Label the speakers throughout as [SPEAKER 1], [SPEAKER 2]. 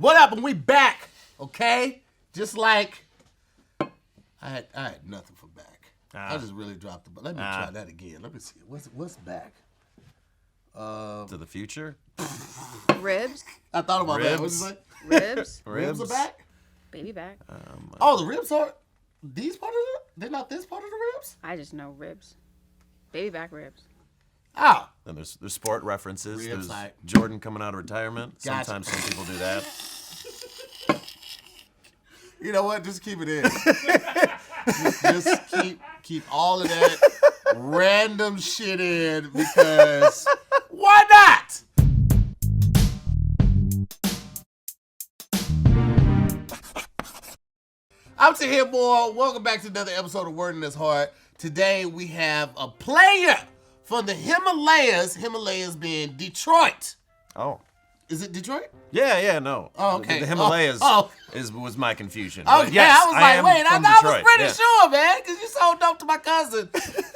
[SPEAKER 1] What up? And we back, okay? Just like I had nothing for back. I just really dropped the. Let me try that again. Let me see. What's back?
[SPEAKER 2] To the future?
[SPEAKER 3] Ribs.
[SPEAKER 1] I thought about that. What'd you say?
[SPEAKER 3] Ribs.
[SPEAKER 1] Ribs are back.
[SPEAKER 3] Baby back.
[SPEAKER 1] Oh, the ribs are these part of the. They're not this part of the ribs.
[SPEAKER 3] I just know ribs. Baby back ribs.
[SPEAKER 1] Oh.
[SPEAKER 2] Then there's sport references.
[SPEAKER 1] Ribs,
[SPEAKER 2] There's
[SPEAKER 1] like-
[SPEAKER 2] Jordan coming out of retirement.
[SPEAKER 1] Gotcha.
[SPEAKER 2] Sometimes some people do that.
[SPEAKER 1] You know what? Just keep it in. just keep all of that random shit in because why not? I'm Tahir, boy. Welcome back to another episode of Word in His Heart. Today we have a player from the Himalayas. Himalayas being Detroit.
[SPEAKER 2] Oh.
[SPEAKER 1] Is it Detroit?
[SPEAKER 2] Yeah, no.
[SPEAKER 1] Oh, okay.
[SPEAKER 2] The Himalayas
[SPEAKER 1] Oh.
[SPEAKER 2] was my confusion.
[SPEAKER 1] Okay,
[SPEAKER 2] But yes,
[SPEAKER 1] I was like,
[SPEAKER 2] am
[SPEAKER 1] wait, I
[SPEAKER 2] from
[SPEAKER 1] was
[SPEAKER 2] Detroit.
[SPEAKER 1] pretty
[SPEAKER 2] Yeah.
[SPEAKER 1] sure, man, because you sold dope to my cousin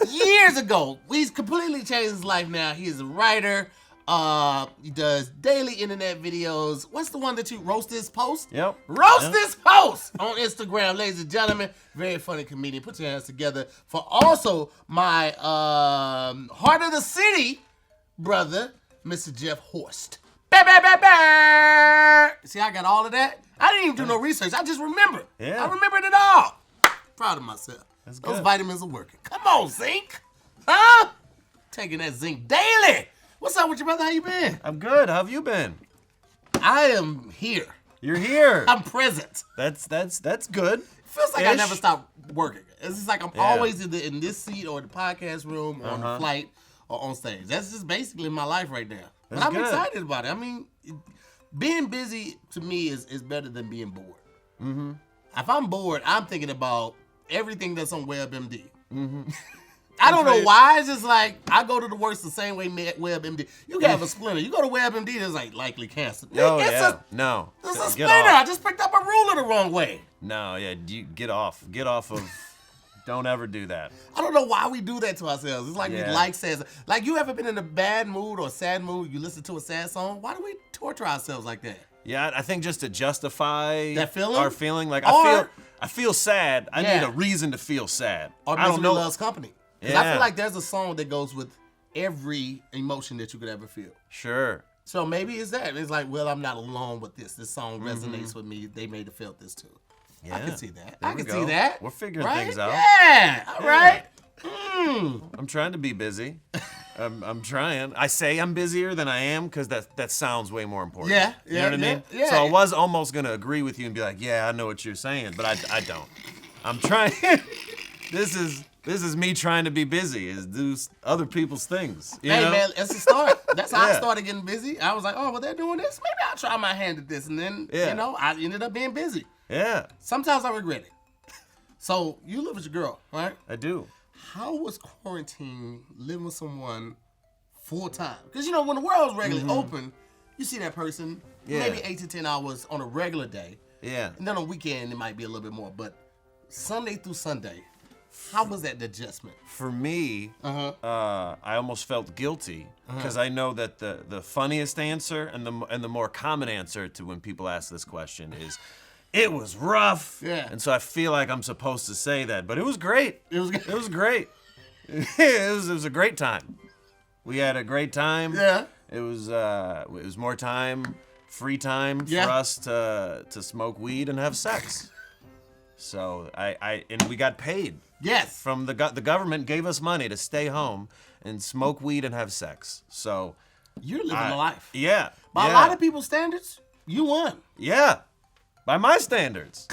[SPEAKER 1] years ago. He's completely changed his life now. He is a writer. He does daily internet videos. What's the one that you roast this post?
[SPEAKER 2] Yep.
[SPEAKER 1] Roast this post on Instagram, ladies and gentlemen. Very funny comedian. Put your hands together for also my heart of the city brother, Mr. Jeff Horste. See, I got all of that. I didn't even do no research. I just remembered.
[SPEAKER 2] Yeah.
[SPEAKER 1] I remembered it all. Proud of myself.
[SPEAKER 2] That's
[SPEAKER 1] Those
[SPEAKER 2] good.
[SPEAKER 1] vitamins are working. Come on, zinc. Huh? Taking that zinc daily. What's up with you, brother? How you been?
[SPEAKER 2] I'm good. How have you been?
[SPEAKER 1] I am here.
[SPEAKER 2] You're here.
[SPEAKER 1] I'm present.
[SPEAKER 2] That's good.
[SPEAKER 1] Feels like I
[SPEAKER 2] Ish.
[SPEAKER 1] never stop working. It's just like I'm
[SPEAKER 2] Yeah.
[SPEAKER 1] always either in this seat or the podcast room or on the
[SPEAKER 2] Uh-huh.
[SPEAKER 1] flight or on stage. That's just basically my life right now. But
[SPEAKER 2] That's
[SPEAKER 1] I'm
[SPEAKER 2] good.
[SPEAKER 1] excited about it. I mean, being busy to me is better than being bored.
[SPEAKER 2] Mm-hmm.
[SPEAKER 1] If I'm bored, I'm thinking about everything that's on WebMD. Mm-hmm. I don't know
[SPEAKER 2] right.
[SPEAKER 1] why. It's just like I go to the worst the same way WebMD. You can have a splinter. You go to WebMD, there's like likely cancer.
[SPEAKER 2] Oh,
[SPEAKER 1] it's
[SPEAKER 2] yeah. No.
[SPEAKER 1] It's a
[SPEAKER 2] Get
[SPEAKER 1] splinter.
[SPEAKER 2] off.
[SPEAKER 1] I just picked up a ruler the wrong way.
[SPEAKER 2] No, yeah. You get off. Get off of. Don't ever do that.
[SPEAKER 1] I don't know why we do that to ourselves. It's like we
[SPEAKER 2] Yeah.
[SPEAKER 1] like sad. Like, you ever been in a bad mood or sad mood, you listen to a sad song? Why do we torture ourselves like that?
[SPEAKER 2] Yeah, I think just to justify
[SPEAKER 1] That feeling?
[SPEAKER 2] our feeling, like
[SPEAKER 1] Or-
[SPEAKER 2] I feel sad. I
[SPEAKER 1] Yeah.
[SPEAKER 2] need a reason to feel sad.
[SPEAKER 1] Or
[SPEAKER 2] I don't
[SPEAKER 1] misery
[SPEAKER 2] know.
[SPEAKER 1] loves company. Because I
[SPEAKER 2] Yeah.
[SPEAKER 1] feel like there's a song that goes with every emotion that you could ever feel.
[SPEAKER 2] Sure.
[SPEAKER 1] So maybe it's that. It's like, well, I'm not alone with this. This song resonates with me. They may have felt this too. I
[SPEAKER 2] Yeah.
[SPEAKER 1] can see that.
[SPEAKER 2] There
[SPEAKER 1] I
[SPEAKER 2] we
[SPEAKER 1] can
[SPEAKER 2] go.
[SPEAKER 1] see that.
[SPEAKER 2] We're figuring
[SPEAKER 1] right?
[SPEAKER 2] things out.
[SPEAKER 1] Yeah. All right. Mm.
[SPEAKER 2] I'm trying to be busy. I'm trying. I say I'm busier than I am because that sounds way more important.
[SPEAKER 1] Yeah,
[SPEAKER 2] You know what I
[SPEAKER 1] yeah,
[SPEAKER 2] mean?
[SPEAKER 1] yeah.
[SPEAKER 2] So I was almost gonna agree with you and be like, yeah, I know what you're saying, but I don't. I'm trying. This is me trying to be busy. Is do other people's things. You
[SPEAKER 1] Hey,
[SPEAKER 2] know?
[SPEAKER 1] man, it's a start. That's how I
[SPEAKER 2] Yeah.
[SPEAKER 1] started getting busy. I was like, oh, well, they're doing this. Maybe I'll try my hand at this. And then,
[SPEAKER 2] Yeah.
[SPEAKER 1] you know, I ended up being busy.
[SPEAKER 2] Yeah,
[SPEAKER 1] Sometimes I regret it. So you live with your girl, right?
[SPEAKER 2] I do.
[SPEAKER 1] How was quarantine living with someone full time? Because, you know, when the world's regularly open, you see that person
[SPEAKER 2] Yeah.
[SPEAKER 1] maybe 8 to 10 hours on a regular day.
[SPEAKER 2] Yeah.
[SPEAKER 1] And then on weekend, it might be a little bit more. But Sunday through Sunday, how was that adjustment?
[SPEAKER 2] For me,
[SPEAKER 1] Uh-huh.
[SPEAKER 2] I almost felt guilty because I know that the funniest answer and the more common answer to when people ask this question is, it was rough.
[SPEAKER 1] Yeah.
[SPEAKER 2] And so I feel like I'm supposed to say that, but it was great.
[SPEAKER 1] It was
[SPEAKER 2] It was great. it was a great time. We had a great time.
[SPEAKER 1] Yeah.
[SPEAKER 2] It was more time, free time
[SPEAKER 1] Yeah.
[SPEAKER 2] for us to smoke weed and have sex. So and we got paid.
[SPEAKER 1] Yes.
[SPEAKER 2] From the government gave us money to stay home and smoke weed and have sex. So
[SPEAKER 1] You're living the life.
[SPEAKER 2] yeah,
[SPEAKER 1] By
[SPEAKER 2] yeah,
[SPEAKER 1] a lot of people's standards, you won.
[SPEAKER 2] yeah, by my standards,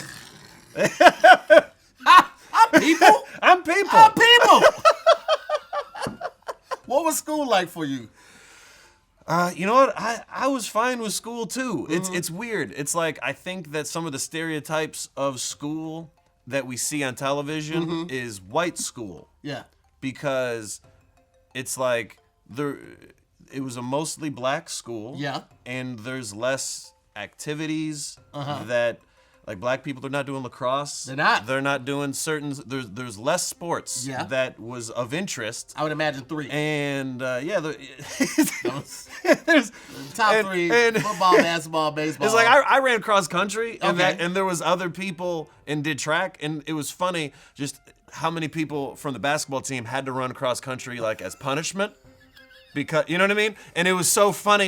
[SPEAKER 1] I'm people.
[SPEAKER 2] I'm people.
[SPEAKER 1] I'm people. What was school like for you?
[SPEAKER 2] You know what? I was fine with school too. It's weird. It's like I think that some of the stereotypes of school that we see on television is white school.
[SPEAKER 1] Yeah.
[SPEAKER 2] Because it's like it was a mostly black school.
[SPEAKER 1] Yeah.
[SPEAKER 2] And there's less activities that Like black people, they're not doing lacrosse.
[SPEAKER 1] They're not.
[SPEAKER 2] They're not doing certain. There's less sports
[SPEAKER 1] Yeah.
[SPEAKER 2] that was of interest.
[SPEAKER 1] I would imagine 3.
[SPEAKER 2] And there's
[SPEAKER 1] Top
[SPEAKER 2] and-
[SPEAKER 1] 3:
[SPEAKER 2] and-
[SPEAKER 1] football, basketball, baseball.
[SPEAKER 2] It's like I ran cross country, and
[SPEAKER 1] Okay.
[SPEAKER 2] and there was other people and did track, and it was funny just how many people from the basketball team had to run cross country like as punishment. Because you know what I mean? And it was so funny,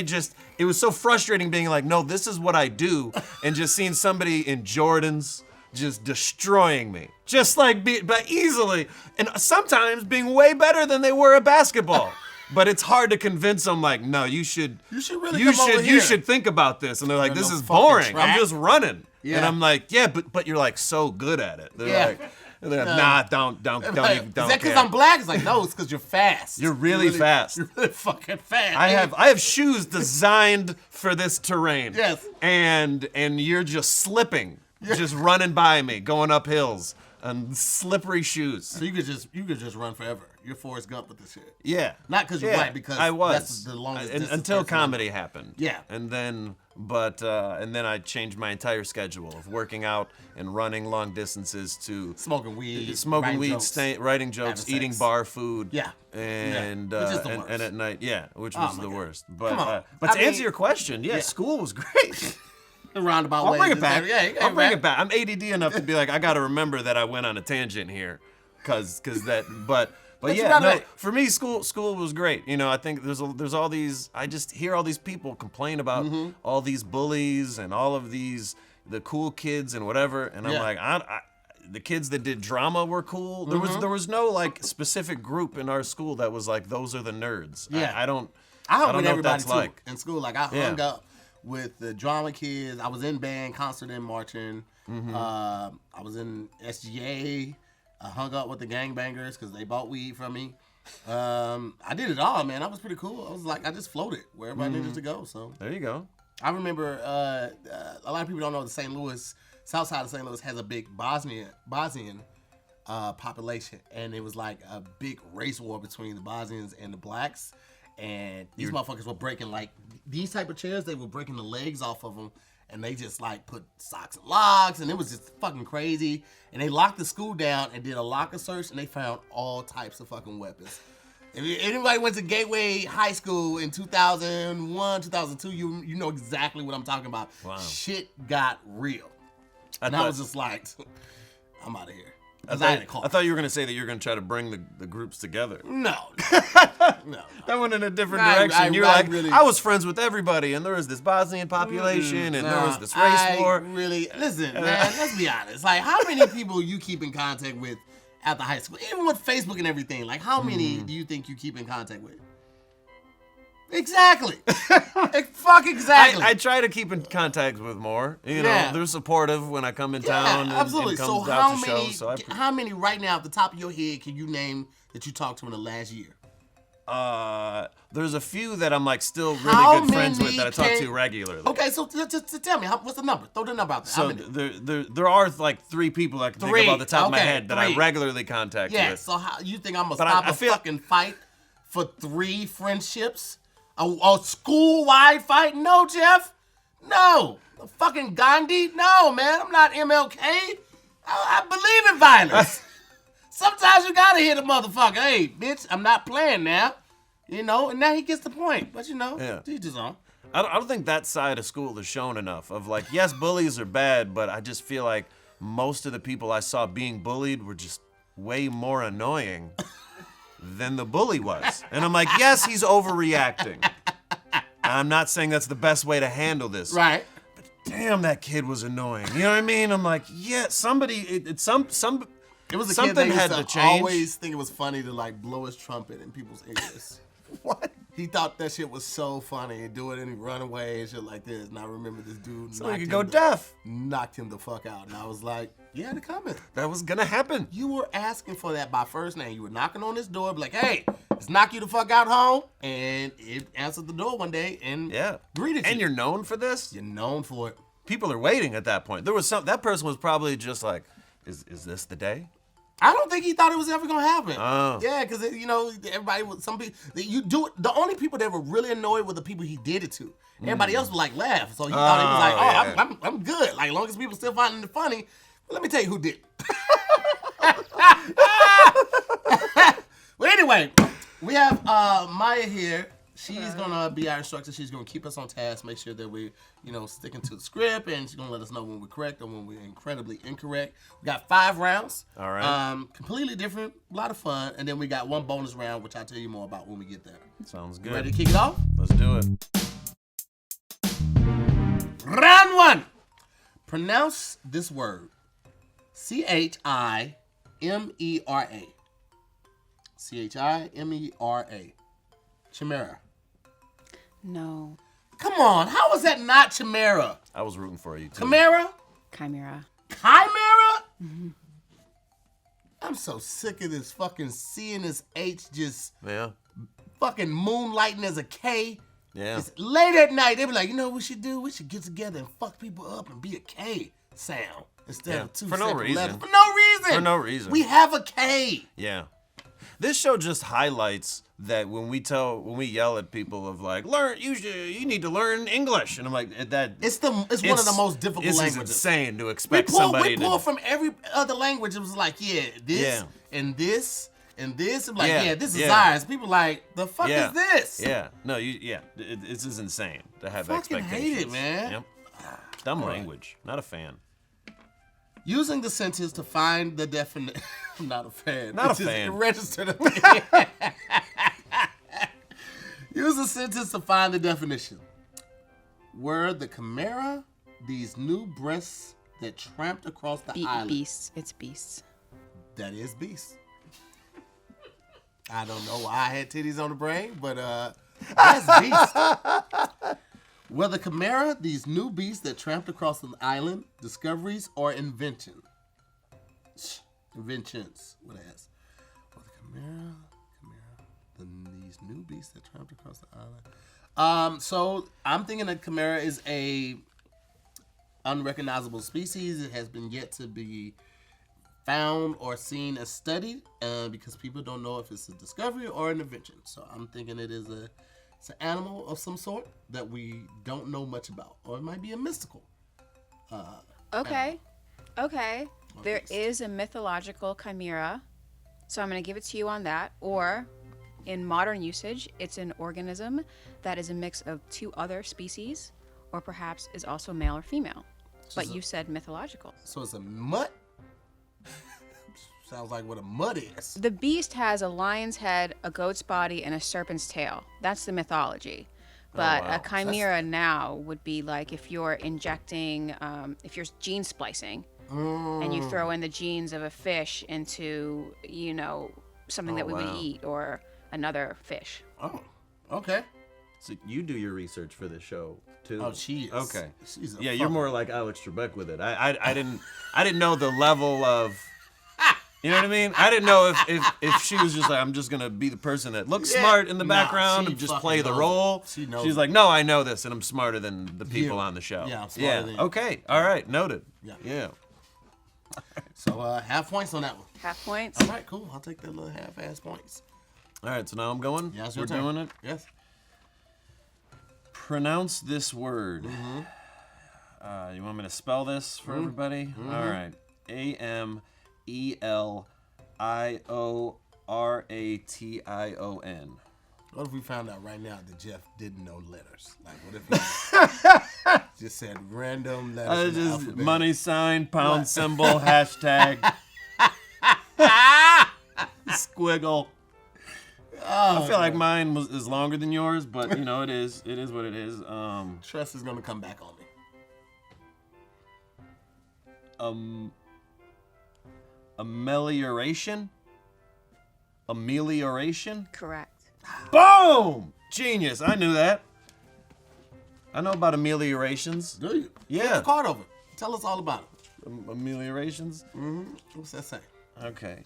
[SPEAKER 2] it was so frustrating being like, no, this is what I do, and just seeing somebody in Jordans just destroying me. Just like but easily, and sometimes being way better than they were at basketball. But it's hard to convince them like, no, you should
[SPEAKER 1] really come over
[SPEAKER 2] you
[SPEAKER 1] here.
[SPEAKER 2] should think about this. And they're like,
[SPEAKER 1] You're
[SPEAKER 2] this
[SPEAKER 1] no
[SPEAKER 2] is
[SPEAKER 1] fucking
[SPEAKER 2] boring.
[SPEAKER 1] track.
[SPEAKER 2] I'm just running.
[SPEAKER 1] Yeah.
[SPEAKER 2] And I'm like, yeah, but you're like so good at it. They're
[SPEAKER 1] Yeah.
[SPEAKER 2] like, nah, don't
[SPEAKER 1] Like,
[SPEAKER 2] even,
[SPEAKER 1] is that because
[SPEAKER 2] care.
[SPEAKER 1] I'm black? It's like, no, it's because you're fast.
[SPEAKER 2] You're really fast.
[SPEAKER 1] You're really fucking fast.
[SPEAKER 2] I have shoes designed for this terrain.
[SPEAKER 1] Yes.
[SPEAKER 2] And you're just slipping, just running by me, going up hills, and slippery shoes.
[SPEAKER 1] So you could just run forever. You're Forrest Gump with this shit.
[SPEAKER 2] Yeah.
[SPEAKER 1] Not because you're
[SPEAKER 2] Yeah,
[SPEAKER 1] white, because
[SPEAKER 2] I was
[SPEAKER 1] that's the longest distance
[SPEAKER 2] until
[SPEAKER 1] person.
[SPEAKER 2] comedy happened.
[SPEAKER 1] Yeah.
[SPEAKER 2] And then I changed my entire schedule of working out and running long distances to
[SPEAKER 1] Smoking weed,
[SPEAKER 2] smoking
[SPEAKER 1] writing
[SPEAKER 2] weed,
[SPEAKER 1] jokes.
[SPEAKER 2] writing jokes,
[SPEAKER 1] having
[SPEAKER 2] eating
[SPEAKER 1] sex.
[SPEAKER 2] bar food.
[SPEAKER 1] Yeah.
[SPEAKER 2] And
[SPEAKER 1] Yeah. Which is the
[SPEAKER 2] and
[SPEAKER 1] worst.
[SPEAKER 2] at night, which
[SPEAKER 1] Oh
[SPEAKER 2] was
[SPEAKER 1] my
[SPEAKER 2] the
[SPEAKER 1] God.
[SPEAKER 2] worst.
[SPEAKER 1] Come on.
[SPEAKER 2] But to
[SPEAKER 1] I mean-
[SPEAKER 2] answer your question, yeah, school was great.
[SPEAKER 1] Roundabout
[SPEAKER 2] I'll
[SPEAKER 1] ways.
[SPEAKER 2] bring it back.
[SPEAKER 1] Yeah,
[SPEAKER 2] I'll bring it back. I'm ADD enough to be like, I got to remember that I went on a tangent here, cause that. But
[SPEAKER 1] But you
[SPEAKER 2] yeah,
[SPEAKER 1] gotta-
[SPEAKER 2] no, for me, school was great. You know, I think there's all these. I just hear all these people complain about
[SPEAKER 1] Mm-hmm.
[SPEAKER 2] all these bullies and all of the cool kids and whatever, and I'm
[SPEAKER 1] Yeah.
[SPEAKER 2] like, the kids that did drama were cool. There was no like specific group in our school that was like those are the nerds.
[SPEAKER 1] Yeah.
[SPEAKER 2] I don't.
[SPEAKER 1] I hung
[SPEAKER 2] don't
[SPEAKER 1] with
[SPEAKER 2] know what
[SPEAKER 1] everybody
[SPEAKER 2] that's
[SPEAKER 1] too
[SPEAKER 2] like.
[SPEAKER 1] in school. Like I
[SPEAKER 2] Yeah.
[SPEAKER 1] hung up with the drama kids. I was in band, concert and marching.
[SPEAKER 2] Mm-hmm.
[SPEAKER 1] I was in SGA. I hung up with the gangbangers because they bought weed from me. I did it all, man. I was pretty cool. I was like, I just floated wherever I needed to go. So
[SPEAKER 2] There you go.
[SPEAKER 1] I remember a lot of people don't know the St. Louis, south side of St. Louis has a big Bosnian population, and it was like a big race war between the Bosnians and the blacks. And these motherfuckers were breaking like these type of chairs. They were breaking the legs off of them, and they just like put socks and locks, and it was just fucking crazy. And they locked the school down and did a locker search, and they found all types of fucking weapons. If anybody went to Gateway High School in 2001, 2002, you know exactly what I'm talking about.
[SPEAKER 2] Wow.
[SPEAKER 1] Shit got real.
[SPEAKER 2] I
[SPEAKER 1] And I
[SPEAKER 2] thought-
[SPEAKER 1] was just like, I'm out of here.
[SPEAKER 2] I
[SPEAKER 1] 'Cause I had a
[SPEAKER 2] thought,
[SPEAKER 1] car.
[SPEAKER 2] I thought you were gonna say that you're gonna try to bring the groups together.
[SPEAKER 1] No. No.
[SPEAKER 2] That went in a different
[SPEAKER 1] I-
[SPEAKER 2] direction.
[SPEAKER 1] I-
[SPEAKER 2] You're
[SPEAKER 1] I
[SPEAKER 2] like,
[SPEAKER 1] really-
[SPEAKER 2] I was friends with everybody, and there was this Bosnian population, and there was this race
[SPEAKER 1] I
[SPEAKER 2] war.
[SPEAKER 1] Really, listen, man. Let's be honest. Like, how many people you keep in contact with at the high school, even with Facebook and everything? Like, how many do you think you keep in contact with? Exactly. Fuck exactly.
[SPEAKER 2] I try to keep in contact with more. You know,
[SPEAKER 1] Yeah.
[SPEAKER 2] they're supportive when I come in
[SPEAKER 1] Yeah,
[SPEAKER 2] town.
[SPEAKER 1] absolutely.
[SPEAKER 2] And
[SPEAKER 1] So
[SPEAKER 2] comes
[SPEAKER 1] how
[SPEAKER 2] out to
[SPEAKER 1] many?
[SPEAKER 2] shows, so I
[SPEAKER 1] How many right now, at the top of your head, can you name that you talked to in the last year?
[SPEAKER 2] there's a few that I'm like still really
[SPEAKER 1] How
[SPEAKER 2] good friends with
[SPEAKER 1] many
[SPEAKER 2] that I talk to
[SPEAKER 1] can-
[SPEAKER 2] regularly.
[SPEAKER 1] Okay, so just tell me, what's the number? Throw the number out there. How
[SPEAKER 2] So
[SPEAKER 1] many?
[SPEAKER 2] there are like 3 people I can think
[SPEAKER 1] Three,
[SPEAKER 2] of off the top of my
[SPEAKER 1] okay,
[SPEAKER 2] head that
[SPEAKER 1] 3.
[SPEAKER 2] I regularly contact
[SPEAKER 1] Yeah.
[SPEAKER 2] with.
[SPEAKER 1] So how you think I'm gonna
[SPEAKER 2] But
[SPEAKER 1] stop
[SPEAKER 2] I
[SPEAKER 1] a
[SPEAKER 2] feel-
[SPEAKER 1] fucking fight for 3 friendships? A school-wide fight? No, Jeff. No. A fucking Gandhi? No, man. I'm not MLK. I believe in violence. Sometimes you gotta hit a motherfucker. Hey, bitch, I'm not playing now. You know, and now he gets the point. But you know,
[SPEAKER 2] Yeah.
[SPEAKER 1] teach his own.
[SPEAKER 2] I don't think that side of school is shown enough. Of like, yes, bullies are bad, but I just feel like most of the people I saw being bullied were just way more annoying than the bully was. And I'm like, yes, he's overreacting. I'm not saying that's the best way to handle this.
[SPEAKER 1] Right.
[SPEAKER 2] Damn, that kid was annoying. You know what I mean? I'm like, yeah, somebody,
[SPEAKER 1] It was a
[SPEAKER 2] something
[SPEAKER 1] kid that used
[SPEAKER 2] had
[SPEAKER 1] to
[SPEAKER 2] to change.
[SPEAKER 1] always think it was funny to like blow his trumpet in people's ears.
[SPEAKER 2] What?
[SPEAKER 1] He thought that shit was so funny and do it and he run away and shit like this. And I remember this dude
[SPEAKER 2] So he could go deaf.
[SPEAKER 1] knocked him the fuck out. And I was like, you had it coming.
[SPEAKER 2] That was gonna happen.
[SPEAKER 1] You were asking for that by first name. You were knocking on his door, be like, hey, let's knock you the fuck out home. And it answered the door one day and
[SPEAKER 2] Yeah.
[SPEAKER 1] greeted you.
[SPEAKER 2] And you're known for this?
[SPEAKER 1] You're known for it.
[SPEAKER 2] People are waiting at that point. There was that person was probably just like, is this the day?
[SPEAKER 1] I don't think he thought it was ever gonna happen.
[SPEAKER 2] Oh.
[SPEAKER 1] Yeah, because everybody was some people. You do it. The only people that were really annoyed were the people he did it to. Everybody else was like laugh, so he thought he was like,
[SPEAKER 2] yeah.
[SPEAKER 1] I'm good. Like as long as people still finding it funny. But let me tell you who did. Well, anyway, we have Maye here. She's gonna be our instructor. She's gonna keep us on task, make sure that we're, sticking to the script, and she's gonna let us know when we're correct or when we're incredibly incorrect. We got 5 rounds.
[SPEAKER 2] All right.
[SPEAKER 1] Completely different, a lot of fun, and then we got 1 bonus round, which I'll tell you more about when we get there.
[SPEAKER 2] Sounds good.
[SPEAKER 1] Ready to kick it off?
[SPEAKER 2] Let's do it.
[SPEAKER 1] Round 1. Pronounce this word. Chimera. Chimera. Chimera.
[SPEAKER 3] No.
[SPEAKER 1] Come on, how is that not chimera?
[SPEAKER 2] I was rooting for you too.
[SPEAKER 1] Chimera?
[SPEAKER 3] Chimera.
[SPEAKER 1] Chimera? Mm-hmm. I'm so sick of this fucking C and this H just fucking moonlighting as a K.
[SPEAKER 2] Yeah.
[SPEAKER 1] It's late at night. They be like, you know what we should do? We should get together and fuck people up and be a K sound instead of 2
[SPEAKER 2] For no
[SPEAKER 1] separate
[SPEAKER 2] reason.
[SPEAKER 1] letters. For no reason.
[SPEAKER 2] For no reason.
[SPEAKER 1] We have a K.
[SPEAKER 2] Yeah. This show just highlights that when we yell at people of like, you need to learn English, and I'm like,
[SPEAKER 1] It's one of the most difficult languages.
[SPEAKER 2] It's insane to expect somebody
[SPEAKER 1] we pull from every other language. It was like, this and this and this. I'm like, this is ours. People like, the fuck is this?
[SPEAKER 2] Yeah. No, this is insane to have
[SPEAKER 1] fucking
[SPEAKER 2] expectations.
[SPEAKER 1] hate it, man.
[SPEAKER 2] Yep. Dumb language. Not a fan.
[SPEAKER 1] Using the sentence to find the definition. I'm not a fan.
[SPEAKER 2] Not
[SPEAKER 1] It's
[SPEAKER 2] a
[SPEAKER 1] just
[SPEAKER 2] fan.
[SPEAKER 1] Registered. Use the sentence to find the definition. Were the chimera these new breasts that tramped across the island?
[SPEAKER 3] Beasts. It's beasts.
[SPEAKER 1] That is beast. I don't know why I had titties on the brain, but that's beast. Were the chimera these new beasts that tramped across the island discoveries or inventions? Inventions. What it is? Were the chimera, these new beasts that tramped across the island? So I'm thinking that chimera is a unrecognizable species. It has been yet to be found or seen as studied because people don't know if it's a discovery or an invention. So I'm thinking it's an animal of some sort that we don't know much about, or it might be a mystical.
[SPEAKER 3] Okay. There is a mythological chimera, so I'm going to give it to you on that. Or, in modern usage, it's an organism that is a mix of 2 other species, or perhaps is also male or female. But you said mythological.
[SPEAKER 1] So it's a mutt? Sounds like what a mutt is.
[SPEAKER 3] The beast has a lion's head, a goat's body, and a serpent's tail. That's the mythology. But
[SPEAKER 2] wow.
[SPEAKER 3] a chimera now would be like if you're injecting, if you're gene splicing, and you throw in the genes of a fish into, something that we would eat, or another fish.
[SPEAKER 1] Oh, okay.
[SPEAKER 2] So you do your research for this show too.
[SPEAKER 1] Oh, she is.
[SPEAKER 2] Okay.
[SPEAKER 1] She's a
[SPEAKER 2] You're more like Alex Trebek with it. I didn't know the level of. You know what I mean? I didn't know if she was just like, I'm just gonna be the person that looks smart in the background and just play the role. She's like, no, I know this, and I'm smarter than the people on the show.
[SPEAKER 1] Yeah, I'm smarter than you.
[SPEAKER 2] Okay. All right. Noted. Yeah.
[SPEAKER 1] So half points on that one.
[SPEAKER 3] Half points.
[SPEAKER 1] All right, cool. I'll take that little half-ass points.
[SPEAKER 2] All right. So now I'm going.
[SPEAKER 1] Yeah, it's
[SPEAKER 2] We're
[SPEAKER 1] your turn.
[SPEAKER 2] doing it.
[SPEAKER 1] Yes.
[SPEAKER 2] Pronounce this word.
[SPEAKER 1] Mm-hmm.
[SPEAKER 2] You want me to spell this for everybody?
[SPEAKER 1] Mm-hmm.
[SPEAKER 2] All right. AMELIORATION.
[SPEAKER 1] What if we found out right now that Jeff didn't know letters? Like, what if he just said random letters?
[SPEAKER 2] Just
[SPEAKER 1] alphabet?
[SPEAKER 2] money sign, pound symbol, hashtag, squiggle. I feel like mine is longer than yours, but it is what it is.
[SPEAKER 1] Tress is gonna come back on me.
[SPEAKER 2] Amelioration.
[SPEAKER 3] Correct.
[SPEAKER 2] Boom! Genius. I knew that. I know about ameliorations.
[SPEAKER 1] Do you?
[SPEAKER 2] Yeah.
[SPEAKER 1] Flip the card over. Tell us all about it.
[SPEAKER 2] Ameliorations?
[SPEAKER 1] Mm-hmm. What's that say?
[SPEAKER 2] Okay.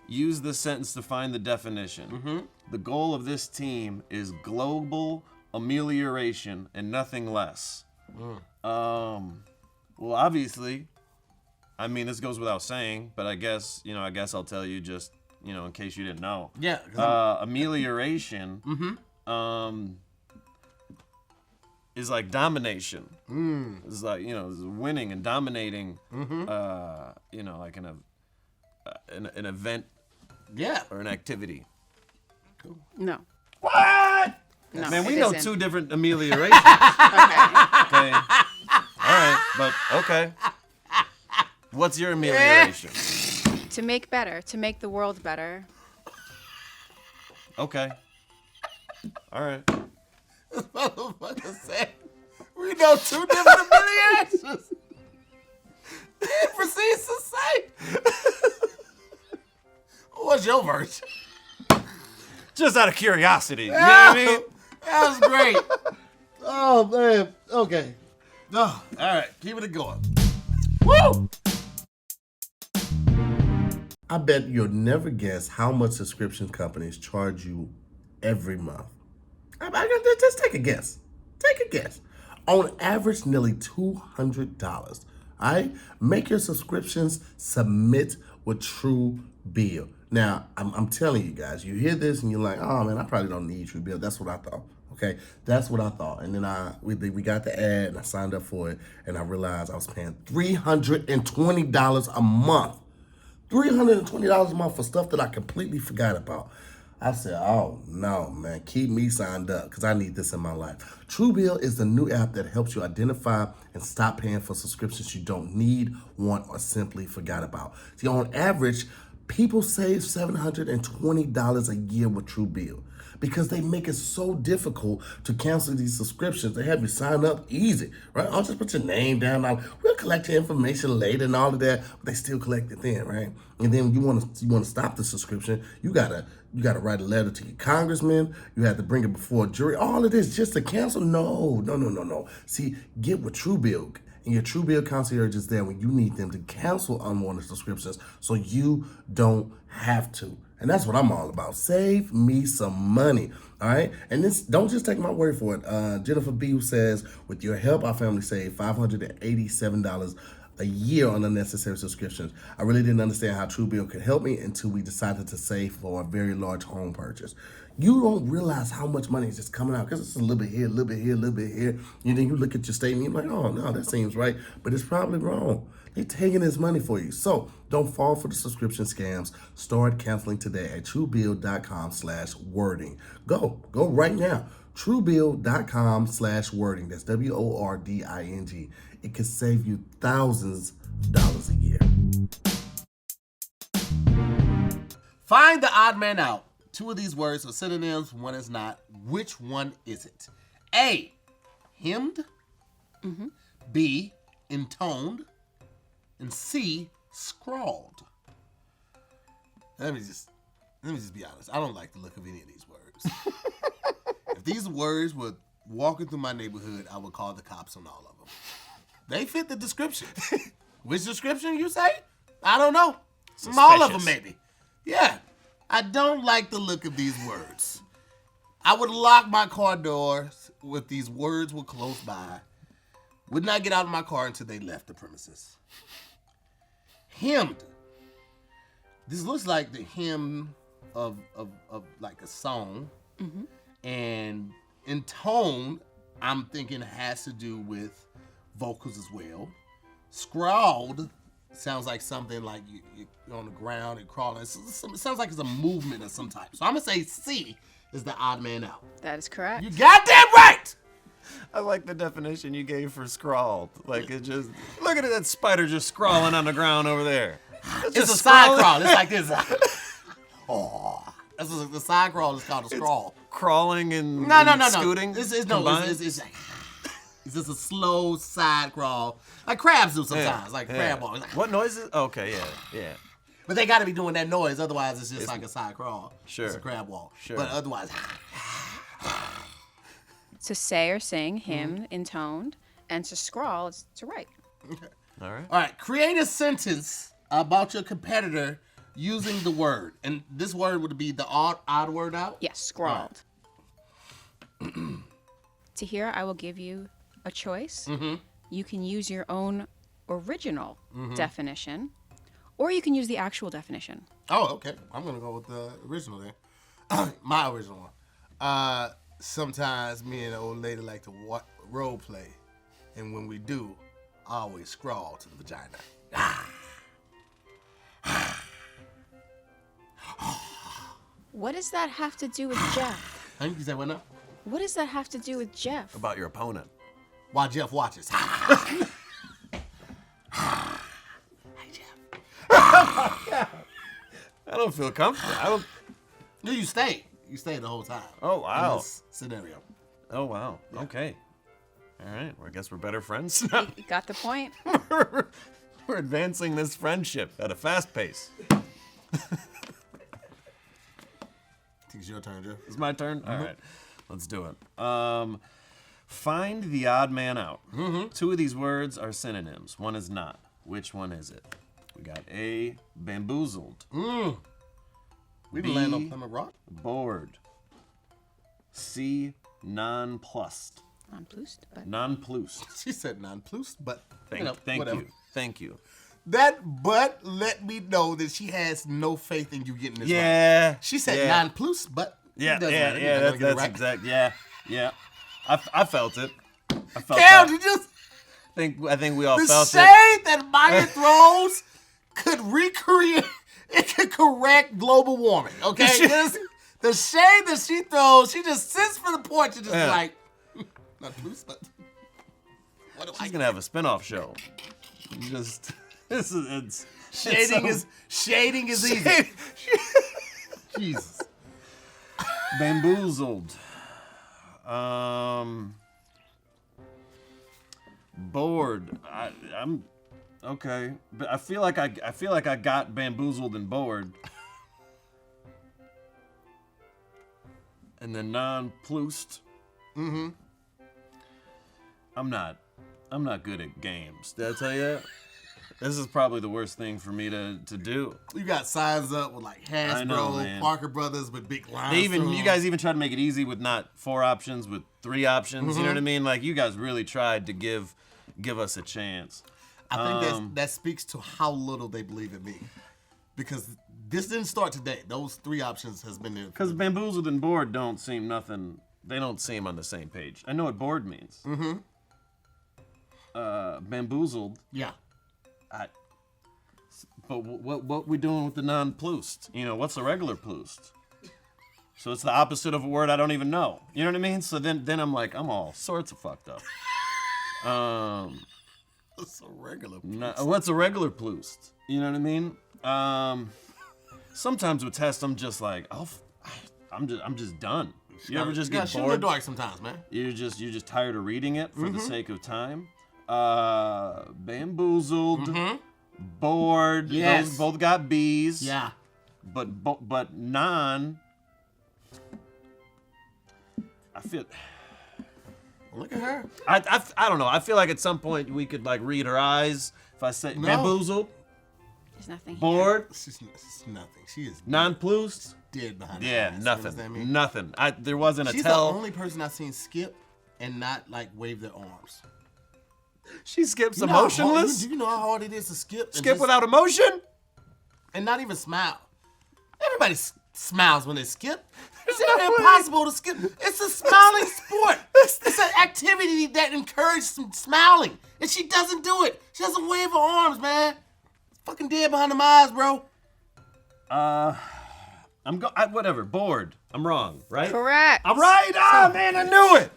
[SPEAKER 2] Use the sentence to find the definition.
[SPEAKER 1] Mm-hmm.
[SPEAKER 2] The goal of this team is global amelioration and nothing less. Well, obviously, I mean, this goes without saying, but I guess I'll tell you just, in case you didn't know.
[SPEAKER 1] Yeah.
[SPEAKER 2] Amelioration is like domination. It's like, winning and dominating, like an event or an activity.
[SPEAKER 1] Cool.
[SPEAKER 3] No.
[SPEAKER 1] What?
[SPEAKER 3] No,
[SPEAKER 2] Man, we
[SPEAKER 3] it
[SPEAKER 2] know
[SPEAKER 3] isn't.
[SPEAKER 2] 2 different ameliorations.
[SPEAKER 3] Okay.
[SPEAKER 2] Okay. All right, but okay. What's your amelioration?
[SPEAKER 3] To make better, to make the world better.
[SPEAKER 2] Okay. All right.
[SPEAKER 1] This motherfucker said, we know 2 different ameliorations. He proceeds to say, what's your version?
[SPEAKER 2] Just out of curiosity. You know what I mean?
[SPEAKER 1] That was great. Oh, man. Okay. Oh, all right. Keep it going. Woo! I bet you'll never guess how much subscription companies charge you every month. I got just take a guess. Take a guess. On average, nearly $200. All right? Make your subscriptions submit with True Bill. Now, I'm telling you guys, you hear this and you're like, oh man, I probably don't need True Bill. That's what I thought. Okay, that's what I thought. And then we got the ad and I signed up for it and I realized I was paying $320 a month. $320 a month for stuff that I completely forgot about. I said, oh no, man, keep me signed up because I need this in my life. Truebill is the new app that helps you identify and stop paying for subscriptions you don't need, want, or simply forgot about. See, on average, people save $720 a year with Truebill because they make it so difficult to cancel these subscriptions. They have you sign up easy, right? I'll just put your name down. We'll collect your information later and all of that, but they still collect it then, right? And then you want to stop the subscription. You gotta write a letter to your congressman. You have to bring it before a jury. All of this just to cancel? No. See, get with Truebill. And your Truebill concierge is there when you need them to cancel unwanted subscriptions so you don't have to. And that's what I'm all about. Save me some money, all right? And this, don't just take my word for it. Jennifer B. who says, with your help, our family saved $587 a year on unnecessary subscriptions. I really didn't understand how Truebill could help me until we decided to save for a very large home purchase. You don't realize how much money is just coming out because it's a little bit here, a little bit here, a little bit here. And then you look at your statement, you're like, oh, no, that seems right. But it's probably wrong. They're taking this money for you. So don't fall for the subscription scams. Start canceling today at truebill.com/wording. Go right now. Truebill.com/wording. That's WORDING. It could save you thousands of dollars a year. Find the odd man out. 2 of these words are synonyms, 1 is not. Which one is it? A, hymned. B, intoned. And C, scrawled. Let me just be honest. I don't like the look of any of these words. If these words were walking through my neighborhood, I would call the cops on all of them. They fit the description. Which description you say? I don't know. All of them maybe. Yeah. I don't like the look of these words. I would lock my car doors if these words were close by. Would not get out of my car until they left the premises. Hymned. This looks like the hymn of like a song. And intoned, I'm thinking has to do with vocals as well. Scrawled sounds like something like you're on the ground and crawling. It sounds like it's a movement of some type. So I'm going to say C is the odd man out.
[SPEAKER 3] That is correct.
[SPEAKER 1] You goddamn right!
[SPEAKER 2] I like the definition you gave for scrawled. Like it just, look at that spider just scrawling on the ground over there.
[SPEAKER 1] It's a side crawl. It's like this. Oh. The side crawl is called a scrawl.
[SPEAKER 2] Crawling and scooting.
[SPEAKER 1] It's like, it's just a slow side crawl, like crabs do sometimes, like crab walk.
[SPEAKER 2] What noise is? Okay, yeah.
[SPEAKER 1] But they got to be doing that noise, otherwise it's just like a side crawl.
[SPEAKER 2] Sure.
[SPEAKER 1] It's a crab walk.
[SPEAKER 2] Sure.
[SPEAKER 1] But otherwise,
[SPEAKER 3] To say or sing, hymn, intoned, and to scrawl is to write.
[SPEAKER 1] Okay.
[SPEAKER 2] All right.
[SPEAKER 1] All right. Create a sentence about your competitor using the word, and this word would be the odd word out.
[SPEAKER 3] Yes, scrawled. Tahir, I will give you a choice. You can use your own original definition, or you can use the actual definition.
[SPEAKER 1] Oh, okay. I'm gonna go with the original then. My original one. Sometimes me and the old lady like to role play, and when we do, I always scrawl to the vagina.
[SPEAKER 3] What does that have to do with Jeff?
[SPEAKER 1] Huh? You said what now?
[SPEAKER 3] What does that have to do with Jeff?
[SPEAKER 2] About your opponent.
[SPEAKER 1] While Jeff watches. Hey, Jeff.
[SPEAKER 2] I don't feel comfortable.
[SPEAKER 1] No, you stayed. You stayed the whole time.
[SPEAKER 2] Oh, wow.
[SPEAKER 1] In this scenario.
[SPEAKER 2] Oh, wow. Yeah. Okay. All right. Well, I guess we're better friends.
[SPEAKER 3] You got the point.
[SPEAKER 2] We're advancing this friendship at a fast pace.
[SPEAKER 1] I think it's your turn, Jeff.
[SPEAKER 2] It's my turn? All right. Let's do it. Find the odd man out. Two of these words are synonyms. One is not. Which one is it? We got A, bamboozled.
[SPEAKER 1] We didn't land on Plymouth Rock.
[SPEAKER 2] Bored. C, nonplussed.
[SPEAKER 3] Nonplussed, but
[SPEAKER 2] Nonplussed.
[SPEAKER 1] She said nonplussed, but
[SPEAKER 2] Thank
[SPEAKER 1] whatever.
[SPEAKER 2] you. Thank you.
[SPEAKER 1] That but let me know that she has no faith in you getting this right.
[SPEAKER 2] Yeah.
[SPEAKER 1] She said
[SPEAKER 2] yeah.
[SPEAKER 1] nonplussed, but it doesn't matter. You're not gonna get it
[SPEAKER 2] That's
[SPEAKER 1] right.
[SPEAKER 2] exact. Yeah. I felt it. I felt
[SPEAKER 1] Cal,
[SPEAKER 2] that.
[SPEAKER 1] you just
[SPEAKER 2] I think we all
[SPEAKER 1] the
[SPEAKER 2] felt it.
[SPEAKER 1] shade that Maye throws could recreate. It could correct global warming. Okay, the shade that she throws, she just sits for the porch and just like nonplussed, but what do I?
[SPEAKER 2] She's gonna have a spin-off show. Just it's
[SPEAKER 1] Shading is easy. Jesus.
[SPEAKER 2] Bamboozled. Bored. I'm okay, but I feel like I got bamboozled and bored. And then nonplussed. I'm not good at games. Did I tell you that? This is probably the worst thing for me to do.
[SPEAKER 1] You got signs up with like
[SPEAKER 2] I know,
[SPEAKER 1] Hasbro,
[SPEAKER 2] man.
[SPEAKER 1] Parker Brothers with big lines.
[SPEAKER 2] You guys even tried to make it easy with not 4 options, with 3 options. You know what I mean? Like, you guys really tried to give us a chance.
[SPEAKER 1] I think that speaks to how little they believe in me, because this didn't start today. Those 3 options has been there.
[SPEAKER 2] Because bamboozled and bored don't seem nothing. They don't seem on the same page. I know what bored means. Bamboozled.
[SPEAKER 1] Yeah.
[SPEAKER 2] But what we doing with the nonplussed? You know, what's a regular plussed? So it's the opposite of a word I don't even know. You know what I mean? So then I'm like, I'm all sorts of fucked up.
[SPEAKER 1] It's a regular.
[SPEAKER 2] What's a regular plussed? You know what I mean? Sometimes with tests, I'm just like, I'm just done. You ever just get
[SPEAKER 1] shoot in the
[SPEAKER 2] bored?
[SPEAKER 1] dark sometimes, man.
[SPEAKER 2] You're just tired of reading it for the sake of time. Bamboozled, bored.
[SPEAKER 1] Yes.
[SPEAKER 2] Those both got B's.
[SPEAKER 1] Yeah.
[SPEAKER 2] But non. I feel.
[SPEAKER 1] Look at her.
[SPEAKER 2] I don't know. I feel like at some point we could like read her eyes. If I say bamboozled,
[SPEAKER 3] there's nothing here.
[SPEAKER 2] bored,
[SPEAKER 1] She's nothing. She is
[SPEAKER 2] nonplussed.
[SPEAKER 1] dead behind.
[SPEAKER 2] Yeah,
[SPEAKER 1] her eyes.
[SPEAKER 2] nothing.
[SPEAKER 1] You understand me?
[SPEAKER 2] Nothing. There wasn't a
[SPEAKER 1] She's
[SPEAKER 2] tell.
[SPEAKER 1] the only person I've seen skip and not like wave their arms.
[SPEAKER 2] She skips
[SPEAKER 1] You know how hard-
[SPEAKER 2] emotionless.
[SPEAKER 1] Do you know how hard it is to skip? And
[SPEAKER 2] Skip
[SPEAKER 1] just-
[SPEAKER 2] without emotion.
[SPEAKER 1] and not even smile. Everybody smiles when they skip. It's
[SPEAKER 2] no way.
[SPEAKER 1] impossible to skip. It's a smiling sport. It's an activity that encourages some smiling, and she doesn't do it. She doesn't wave her arms, man. Fucking dead behind them eyes, bro.
[SPEAKER 2] Whatever. Bored. I'm wrong, right?
[SPEAKER 3] Correct.
[SPEAKER 2] I'm right. Ah, man, I knew it.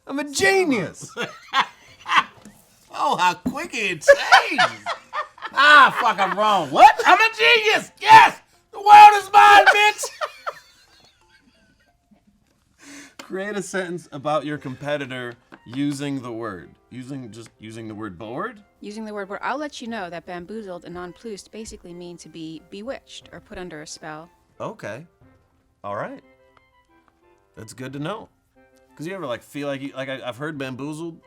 [SPEAKER 2] I'm a genius.
[SPEAKER 1] Oh, how quick it changes. Fuck, I'm wrong. What? I'm a genius. Yes. The world is mine, bitch.
[SPEAKER 2] Create a sentence about your competitor using the word. Using the word bored?
[SPEAKER 3] Using the word bored, I'll let you know that bamboozled and nonplussed basically mean to be bewitched or put under a spell.
[SPEAKER 2] Okay. All right. That's good to know. Cause you ever like feel like I've heard bamboozled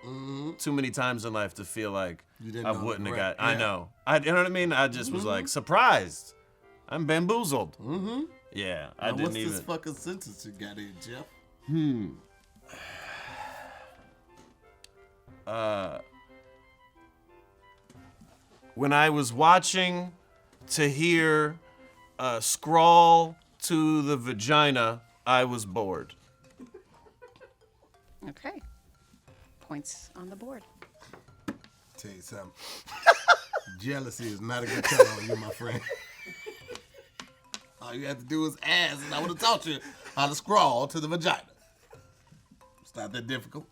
[SPEAKER 2] too many times in life to feel like
[SPEAKER 1] You didn't
[SPEAKER 2] I
[SPEAKER 1] know
[SPEAKER 2] wouldn't have
[SPEAKER 1] correct.
[SPEAKER 2] got. I
[SPEAKER 1] Yeah.
[SPEAKER 2] know. You know what I mean? I just was like surprised. I'm bamboozled.
[SPEAKER 1] Mm-hmm.
[SPEAKER 2] Yeah, I
[SPEAKER 1] Now,
[SPEAKER 2] didn't
[SPEAKER 1] what's
[SPEAKER 2] even.
[SPEAKER 1] this fucking sentence you got in, Jeff?
[SPEAKER 2] when I was watching Tahir scrawl to the vagina, I was bored.
[SPEAKER 3] Okay. Points on the board.
[SPEAKER 1] Tell you something. Jealousy is not a good color on you, my friend. All you have to do is ask, and I would have taught you how to scrawl to the vagina. It's not that difficult.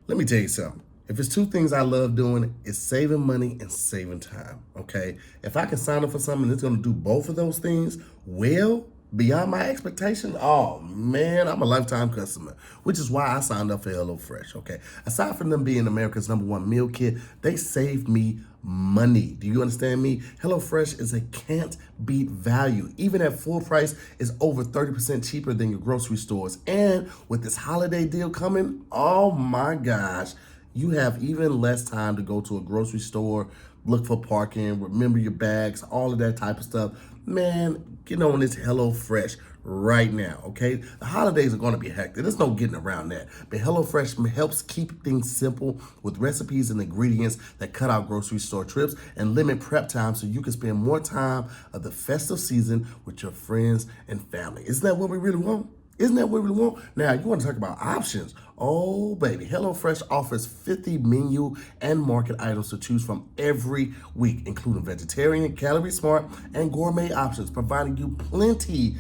[SPEAKER 1] Let me tell you something. If it's two things I love doing, it's saving money and saving time, okay? If I can sign up for something that's gonna do both of those things well, beyond my expectations, oh man, I'm a lifetime customer, which is why I signed up for HelloFresh, okay? Aside from them being America's #1 meal kit, they save me money. Do you understand me? HelloFresh is a can't beat value. Even at full price, it's over 30% cheaper than your grocery stores. And with this holiday deal coming, oh my gosh, you have even less time to go to a grocery store, look for parking, remember your bags, all of that type of stuff. Man, get on this HelloFresh right now, okay? The holidays are gonna be hectic. There's no getting around that. But HelloFresh helps keep things simple with recipes and ingredients that cut out grocery store trips and limit prep time so you can spend more time of the festive season with your friends and family. Isn't that what we really want? Isn't that what we want? Now, you want to talk about options. Oh, baby. HelloFresh offers 50 menu and market items to choose from every week, including vegetarian, calorie smart, and gourmet options, providing you plenty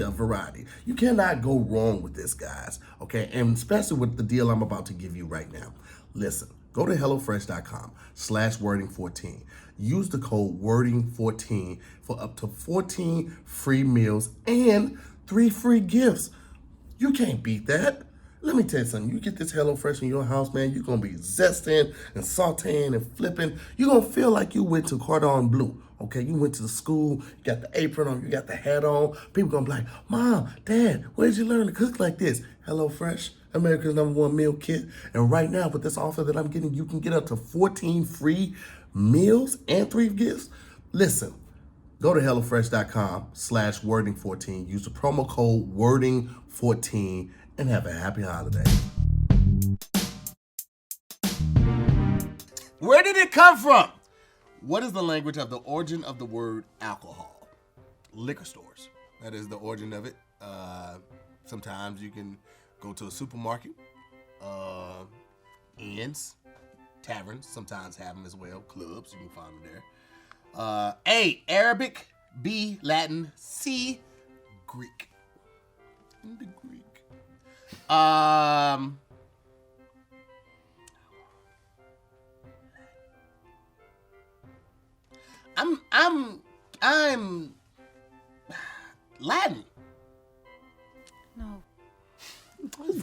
[SPEAKER 1] of variety. You cannot go wrong with this, guys, okay? And especially with the deal I'm about to give you right now. Listen, go to HelloFresh.com/wording14. Use the code wording14 for up to 14 free meals and 3 free gifts. You can't beat that. Let me tell you something. You get this HelloFresh in your house, man, you're going to be zesting and sauteing and flipping. You're going to feel like you went to Cordon Bleu, okay? You went to the school, you got the apron on, you got the hat on. People going to be like, Mom, Dad, where did you learn to cook like this? HelloFresh, America's #1 meal kit. And right now, with this offer that I'm getting, you can get up to 14 free meals and 3 gifts. Listen. Go to HelloFresh.com/wording14. Use the promo code wording14 and have a happy holiday. Where did it come from? What is the language of the origin of the word alcohol? Liquor stores. That is the origin of it. Sometimes you can go to a supermarket. Inns, taverns sometimes have them as well. Clubs, you can find them there. A, Arabic, B, Latin, C, Greek. The Greek. I'm Latin.
[SPEAKER 3] No.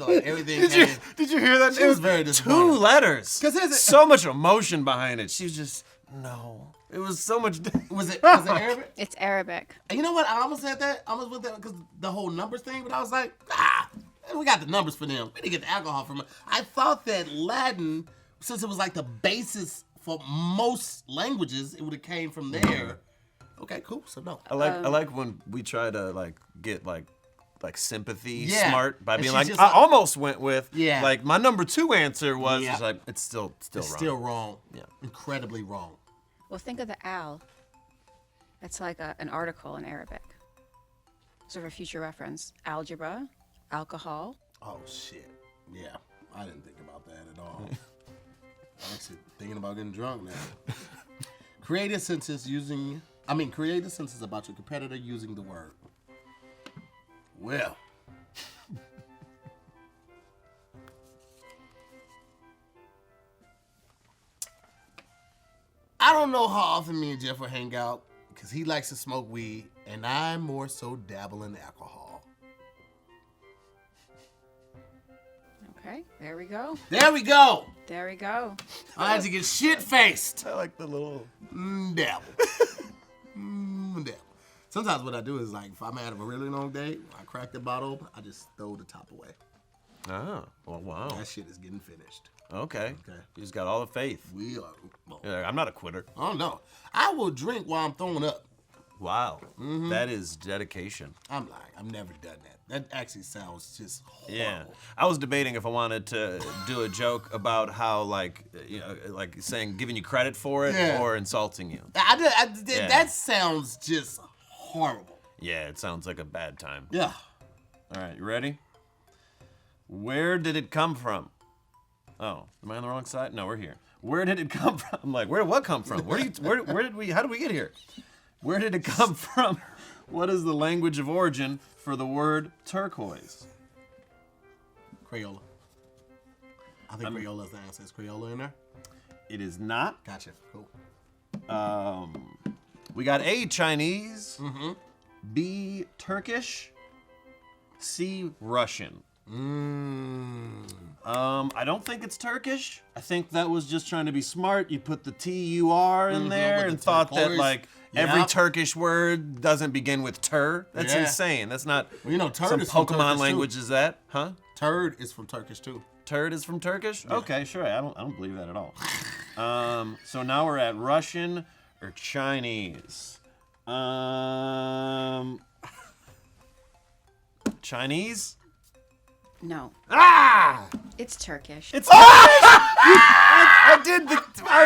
[SPEAKER 1] Everything.
[SPEAKER 2] Did you hear that?
[SPEAKER 1] She was very disappointed.
[SPEAKER 2] 2 letters.
[SPEAKER 1] 'Cause there's
[SPEAKER 2] so much emotion behind it. She was just, no. It was so much.
[SPEAKER 1] Was it Arabic?
[SPEAKER 3] It's Arabic.
[SPEAKER 1] You know what? I almost said that. I almost went there because the whole numbers thing, but I was like, we got the numbers for them. We didn't get the alcohol from it. I thought that Latin, since it was like the basis for most languages, it would have came from there. Okay, cool. So no.
[SPEAKER 2] I like when we try to like get like sympathy
[SPEAKER 1] Yeah.
[SPEAKER 2] smart by
[SPEAKER 1] And
[SPEAKER 2] being
[SPEAKER 1] she's
[SPEAKER 2] like,
[SPEAKER 1] just
[SPEAKER 2] I
[SPEAKER 1] like-
[SPEAKER 2] almost went with
[SPEAKER 1] Yeah.
[SPEAKER 2] like my number 2 answer was
[SPEAKER 1] Yeah.
[SPEAKER 2] it's like it's still
[SPEAKER 1] It's
[SPEAKER 2] wrong.
[SPEAKER 1] still wrong.
[SPEAKER 2] Yeah.
[SPEAKER 1] Incredibly wrong.
[SPEAKER 3] Well, think of the al. That's like an article in Arabic. So for future reference, algebra, alcohol.
[SPEAKER 1] Oh shit. Yeah. I didn't think about that at all. I'm actually thinking about getting drunk now. Create a sentence about your competitor using the word. Well. I don't know how often me and Jeff will hang out because he likes to smoke weed and I more so dabble in alcohol.
[SPEAKER 3] Okay, there we go.
[SPEAKER 1] There we go.
[SPEAKER 3] There we go.
[SPEAKER 1] I had to get shit-faced.
[SPEAKER 2] I like the little.
[SPEAKER 1] Dabble. Dabble. Sometimes what I do is like, if I'm out of a really long day, I crack the bottle open, I just throw the top away.
[SPEAKER 2] Oh, well, wow.
[SPEAKER 1] That shit is getting finished.
[SPEAKER 2] Okay.
[SPEAKER 1] Okay.
[SPEAKER 2] You just got all the faith.
[SPEAKER 1] We are. Well,
[SPEAKER 2] Yeah, I'm not a quitter.
[SPEAKER 1] I don't know. I will drink while I'm throwing up.
[SPEAKER 2] Wow. That is dedication.
[SPEAKER 1] I'm lying. I've never done that. That actually sounds just horrible.
[SPEAKER 2] Yeah. I was debating if I wanted to do a joke about how, like saying, giving you credit for it or insulting you.
[SPEAKER 1] That sounds just horrible.
[SPEAKER 2] Yeah, it sounds like a bad time.
[SPEAKER 1] Yeah.
[SPEAKER 2] All right, you ready? Where did it come from? Oh, am I on the wrong side? No, we're here. Where did it come from? I'm like, where did what come from? How did we get here? Where did it come from? What is the language of origin for the word turquoise?
[SPEAKER 1] Crayola. I think Crayola is the answer. Is Crayola in there?
[SPEAKER 2] It is not.
[SPEAKER 1] Gotcha. Cool.
[SPEAKER 2] We got A, Chinese. B, Turkish. C, Russian. I don't think it's Turkish. I think that was just trying to be smart. You put the T-U-R in there and thought that like every Turkish word doesn't begin with tur. That's insane. That's not
[SPEAKER 1] turd
[SPEAKER 2] some
[SPEAKER 1] is from
[SPEAKER 2] Pokemon
[SPEAKER 1] Turkish
[SPEAKER 2] language
[SPEAKER 1] too.
[SPEAKER 2] is that? Huh?
[SPEAKER 1] Turd is from Turkish too.
[SPEAKER 2] Turd is from Turkish? Yeah. Okay, sure. I don't believe that at all. So now we're at Russian or Chinese. Chinese?
[SPEAKER 3] No.
[SPEAKER 2] Ah!
[SPEAKER 3] It's Turkish.
[SPEAKER 2] It's I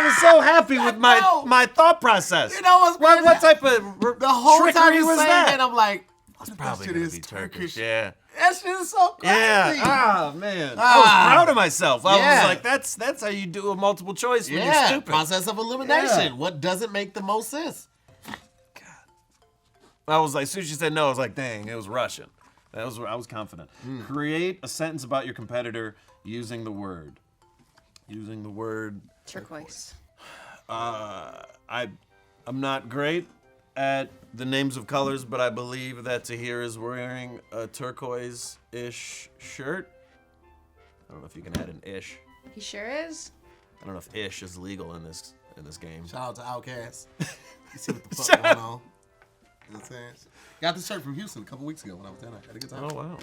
[SPEAKER 2] was so happy with my thought process.
[SPEAKER 1] You know what's crazy?
[SPEAKER 2] What type of
[SPEAKER 1] The whole time
[SPEAKER 2] trickery
[SPEAKER 1] you
[SPEAKER 2] was
[SPEAKER 1] saying
[SPEAKER 2] that?
[SPEAKER 1] I'm like,
[SPEAKER 2] It's probably
[SPEAKER 1] that shit
[SPEAKER 2] gonna
[SPEAKER 1] is
[SPEAKER 2] be
[SPEAKER 1] Turkish.
[SPEAKER 2] Yeah.
[SPEAKER 1] That shit is so crazy.
[SPEAKER 2] Yeah. Ah, man. I was proud of myself. I was like, that's how you do a multiple choice when you're stupid.
[SPEAKER 1] Process of elimination.
[SPEAKER 2] Yeah.
[SPEAKER 1] What doesn't make the most sense?
[SPEAKER 2] I was like, as soon as she said no, I was like, dang, it was Russian. I was confident. Create a sentence about your competitor using the word.
[SPEAKER 3] Turquoise.
[SPEAKER 2] I'm not great at the names of colors, but I believe that Tahir is wearing a turquoise-ish shirt. I don't know if you can add an ish.
[SPEAKER 3] He sure is.
[SPEAKER 2] I don't know if ish is legal in this game.
[SPEAKER 1] Shout out to Outkast. You see what the fuck going on. You know what I'm saying? Got this shirt from Houston a couple weeks ago when I was down there. Had a good time.
[SPEAKER 2] Oh, wow.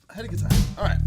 [SPEAKER 1] I had a good time. All right.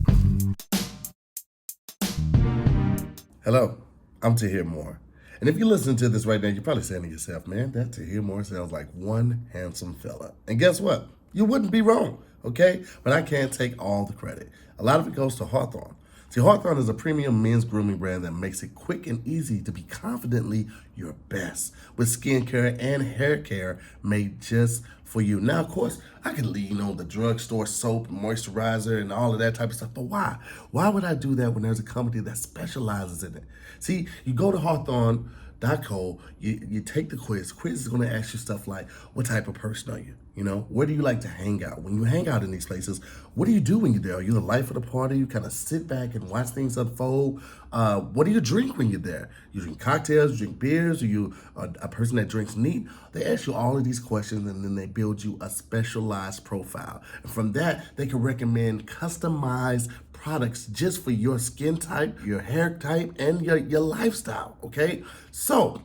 [SPEAKER 1] Hello, I'm Tahir Moore. And if you listen to this right now, you're probably saying to yourself, man, that Tahir Moore sounds like one handsome fella. And guess what? You wouldn't be wrong, okay? But I can't take all the credit. A lot of it goes to Hawthorne. See, Hawthorne is a premium men's grooming brand that makes it quick and easy to be confidently your best with skincare and hair care made just for you. Now, of course, I could lean on the drugstore soap, moisturizer, and all of that type of stuff, but why? Why would I do that when there's a company that specializes in it? See, you go to Hawthorne.co, you take the quiz. Quiz is going to ask you stuff like, what type of person are you? You know, where do you like to hang out? When you hang out in these places, what do you do when you're there? Are you the life of the party? You kind of sit back and watch things unfold? What do you drink when you're there? You drink cocktails, you drink beers, are you a person that drinks neat? They ask you all of these questions and then they build you a specialized profile. And from that, they can recommend customized products just for your skin type, your hair type, and your lifestyle, okay? So,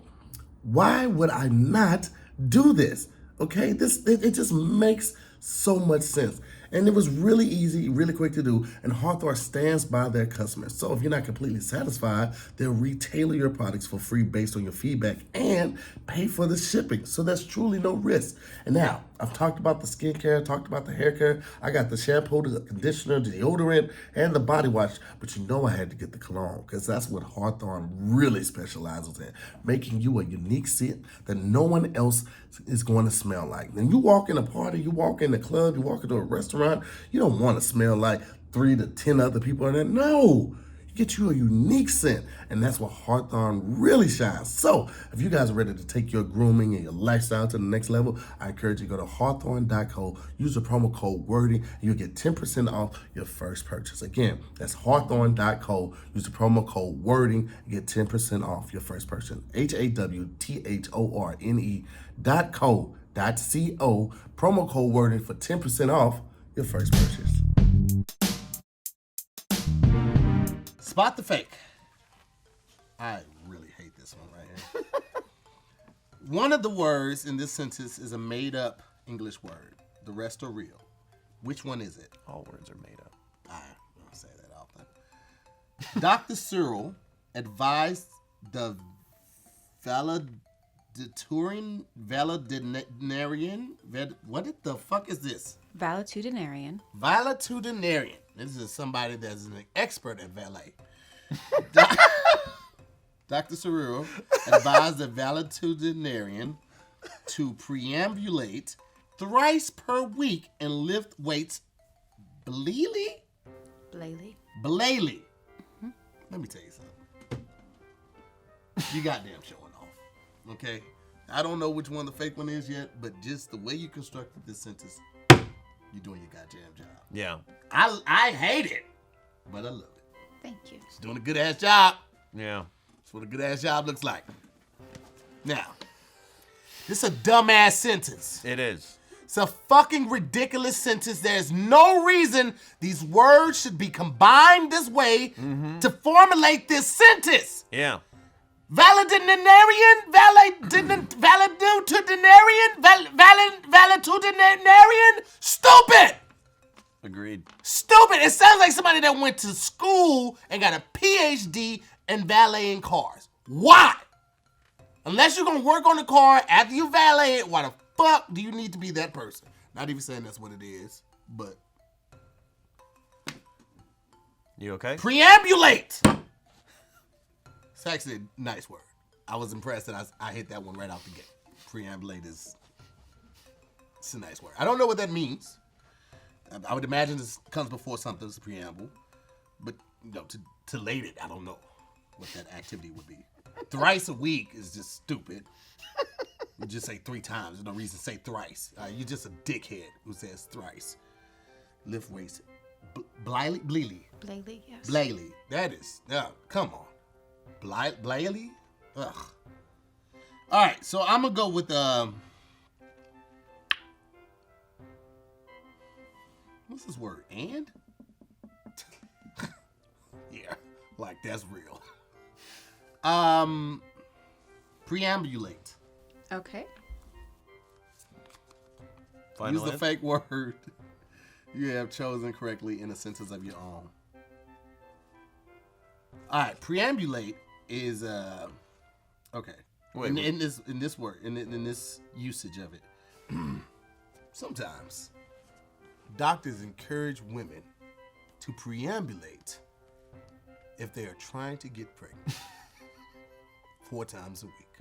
[SPEAKER 1] why would I not do this? Okay, it just makes so much sense. And it was really easy, really quick to do, and Hawthorne stands by their customers. So if you're not completely satisfied, they'll retailer your products for free based on your feedback and pay for the shipping. So there's truly no risk. And now, I've talked about the skincare, talked about the hair care. I got the shampoo, the conditioner, the deodorant, and the body wash. But you know I had to get the cologne because that's what Hawthorne really specializes in, making you a unique scent that no one else is going to smell like. When you walk in a party, you walk in a club, you walk into a restaurant, you don't want to smell like 3 to 10 other people in there. No. Get you a unique scent, and that's what Hawthorne really shines. So, if you guys are ready to take your grooming and your lifestyle to the next level, I encourage you to go to Hawthorne.co, use the promo code WORDING, and you'll get 10% off your first purchase. Again, that's Hawthorne.co, use the promo code WORDING, and get 10% off your first purchase. HAWTHORNE.co, promo code WORDING for 10% off your first purchase. Spot the fake. I really hate this one right here. One of the words in this sentence is a made-up English word. The rest are real. Which one is it?
[SPEAKER 2] All words are made up.
[SPEAKER 1] I don't say that often. Dr. Cyril advised the valedictorian. What the fuck is this?
[SPEAKER 3] Valetudinarian.
[SPEAKER 1] Valetudinarian. This is somebody that's an expert at valet. Dr. Cerullo advised the valetudinarian to preambulate thrice per week and lift weights. Blally? Let me tell you something. You goddamn showing off. Okay? I don't know which one the fake one is yet, but just the way you constructed this sentence, you're doing your goddamn job.
[SPEAKER 2] Yeah.
[SPEAKER 1] I hate it, but I love it.
[SPEAKER 3] Thank you.
[SPEAKER 1] She's doing a good ass job.
[SPEAKER 2] Yeah.
[SPEAKER 1] That's what a good ass job looks like. Now, this is a dumbass sentence.
[SPEAKER 2] It is.
[SPEAKER 1] It's a fucking ridiculous sentence. There's no reason these words should be combined this way to formulate this sentence.
[SPEAKER 2] Yeah.
[SPEAKER 1] Valedictorian, valetudinarian, stupid.
[SPEAKER 2] Agreed.
[SPEAKER 1] Stupid. It sounds like somebody that went to school and got a PhD in valeting cars. Why? Unless you're going to work on the car after you valet it, why the fuck do you need to be that person? Not even saying that's what it is, but.
[SPEAKER 2] You okay?
[SPEAKER 1] Preambulate. It's actually a nice word. I was impressed that I hit that one right out the gate. Preambulate it's a nice word. I don't know what that means. I would imagine this comes before something's a preamble. But, to late it, I don't know what that activity would be. Thrice a week is just stupid. You just say 3 times. There's no reason to say thrice. You're just a dickhead who says thrice. Lift weights. Blally?
[SPEAKER 3] Yes.
[SPEAKER 1] Blally. That is. Come on. Blally? Ugh. All right, so I'm going to go with what's this word? And? Yeah, like that's real. Preambulate.
[SPEAKER 3] Okay.
[SPEAKER 2] Final
[SPEAKER 1] Use the fake word you have chosen correctly in a sentence of your own. All right, preambulate is okay.
[SPEAKER 2] Wait,
[SPEAKER 1] in this word, in this usage of it, sometimes doctors encourage women to preambulate if they are trying to get pregnant 4 times a week.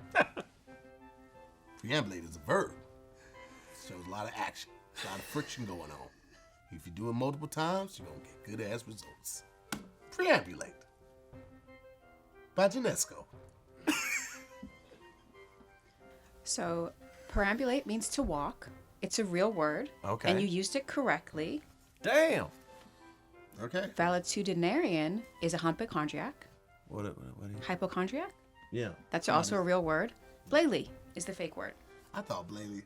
[SPEAKER 1] Preambulate is a verb. It shows a lot of action, a lot of friction going on. If you do it multiple times, you're going to get good ass results. Preambulate by Genesco.
[SPEAKER 3] So, perambulate means to walk. It's a real word.
[SPEAKER 2] Okay.
[SPEAKER 3] And you used it correctly.
[SPEAKER 2] Damn.
[SPEAKER 1] Okay.
[SPEAKER 3] Valetudinarian is a hypochondriac.
[SPEAKER 2] What are you?
[SPEAKER 3] Hypochondriac?
[SPEAKER 2] Yeah.
[SPEAKER 3] That's also a real word. Blally is the fake word.
[SPEAKER 1] I thought Blally.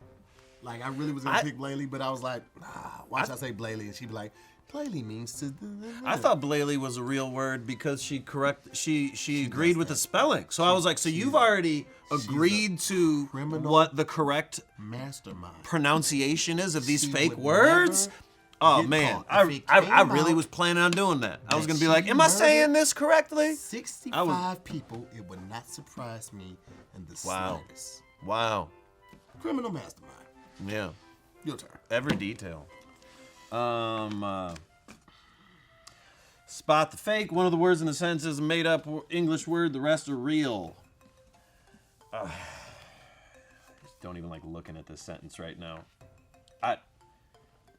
[SPEAKER 1] Like, I really was going to pick Blally, but I was like, why should I say Blally? And she'd be like, Blally means to...
[SPEAKER 2] I thought Blally was a real word because she agreed with the spelling. So I was like, so you've already agreed to what the correct
[SPEAKER 1] mastermind
[SPEAKER 2] pronunciation is of these
[SPEAKER 1] She
[SPEAKER 2] fake
[SPEAKER 1] would
[SPEAKER 2] words?
[SPEAKER 1] never
[SPEAKER 2] Oh
[SPEAKER 1] get
[SPEAKER 2] man,
[SPEAKER 1] caught. If it
[SPEAKER 2] I
[SPEAKER 1] came
[SPEAKER 2] really
[SPEAKER 1] out
[SPEAKER 2] was planning on doing that. I was
[SPEAKER 1] that
[SPEAKER 2] gonna be like,
[SPEAKER 1] she
[SPEAKER 2] am I
[SPEAKER 1] murdered
[SPEAKER 2] saying this correctly?
[SPEAKER 1] 65 people, it would not surprise me in the slightest.
[SPEAKER 2] Wow.
[SPEAKER 1] Criminal mastermind.
[SPEAKER 2] Yeah.
[SPEAKER 1] Your turn.
[SPEAKER 2] Every detail. Spot the fake. One of the words in the sentence is a made-up English word. The rest are real. Don't even like looking at this sentence right now.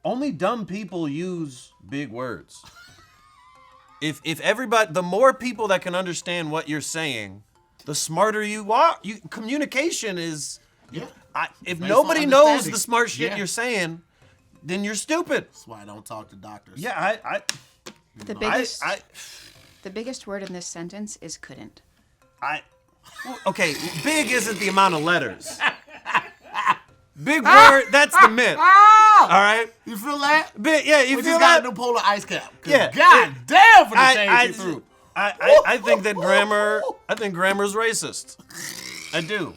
[SPEAKER 2] Only dumb people use big words. If everybody, the more people that can understand what you're saying, the smarter you are. Communication is.
[SPEAKER 1] Yeah.
[SPEAKER 2] If
[SPEAKER 1] Based
[SPEAKER 2] nobody
[SPEAKER 1] on
[SPEAKER 2] knows
[SPEAKER 1] understanding.
[SPEAKER 2] the smart shit
[SPEAKER 1] Yeah.
[SPEAKER 2] you're saying, then you're stupid.
[SPEAKER 1] That's why I don't talk to doctors.
[SPEAKER 2] Yeah,
[SPEAKER 3] The biggest word in this sentence is couldn't.
[SPEAKER 2] Okay, big isn't the amount of letters. Big word, that's the myth. All right?
[SPEAKER 1] You feel that?
[SPEAKER 2] Big, yeah, you
[SPEAKER 1] We
[SPEAKER 2] feel
[SPEAKER 1] just got
[SPEAKER 2] that?
[SPEAKER 1] a new polar ice cap.
[SPEAKER 2] Yeah.
[SPEAKER 1] God damn for the change you through.
[SPEAKER 2] I think that grammar's racist. I do.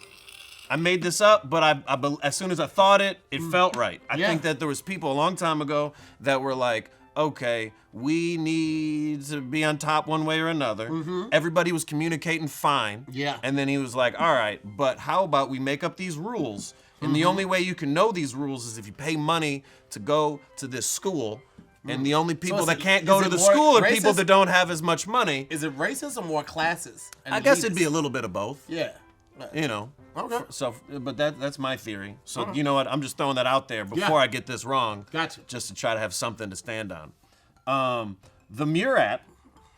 [SPEAKER 2] I made this up, but as soon as I thought it, it felt right. I
[SPEAKER 1] Yeah.
[SPEAKER 2] think that there was people a long time ago that were like, okay, we need to be on top one way or another. Everybody was communicating fine.
[SPEAKER 1] Yeah.
[SPEAKER 2] And then he was like, all right, but how about we make up these rules? And the only way you can know these rules is if you pay money to go to this school. And the only people that can't go to the school are people that don't have as much money.
[SPEAKER 1] Is it racist or more classes?
[SPEAKER 2] I guess it'd be a little bit of both.
[SPEAKER 1] Yeah.
[SPEAKER 2] You know.
[SPEAKER 1] Okay.
[SPEAKER 2] So, but that's my theory. So you know what? I'm just throwing that out there before I get this wrong.
[SPEAKER 1] Gotcha.
[SPEAKER 2] Just to try to have something to stand on. The Murat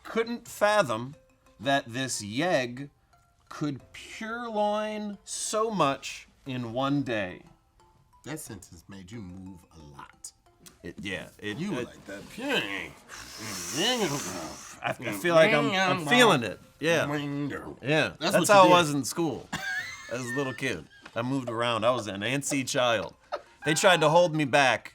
[SPEAKER 2] couldn't fathom that this yegg could purloin so much in one day.
[SPEAKER 1] That sentence made you move a lot.
[SPEAKER 2] You
[SPEAKER 1] were like that.
[SPEAKER 2] I feel like I'm feeling it. Yeah. Yeah. That's how it was in school as a little kid. I moved around. I was an antsy child. They tried to hold me back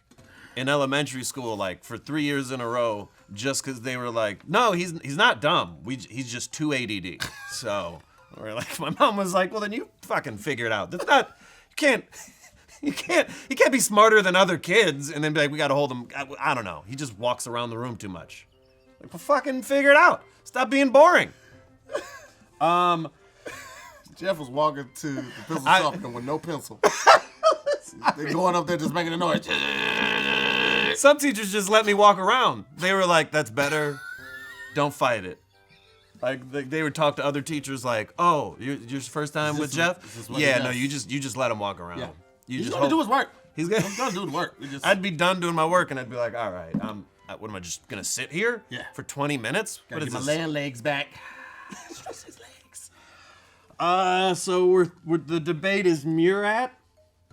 [SPEAKER 2] in elementary school like for 3 years in a row just because they were like, no, he's not dumb. He's just too ADD. So we're like, my mom was like, well, then you fucking figure it out. That's not, you can't be smarter than other kids and then be like, we gotta hold him. I don't know. He just walks around the room too much. Like, well, fucking figure it out. Stop being boring.
[SPEAKER 1] Jeff was walking to the pencil sharpener with no pencil. They're going up there just making a noise.
[SPEAKER 2] Some teachers just let me walk around. They were like, that's better. Don't fight it. Like they would talk to other teachers like, oh, your first time with Jeff? Yeah, no, you just let him walk around.
[SPEAKER 1] Yeah.
[SPEAKER 2] He's
[SPEAKER 1] gonna do his work.
[SPEAKER 2] He's
[SPEAKER 1] gonna do the work.
[SPEAKER 2] I'd be done doing my work and I'd be like, all right, what am I just gonna sit here for 20 minutes?
[SPEAKER 1] Gotta get my land legs back. Stretch his legs.
[SPEAKER 2] So the debate is Murat,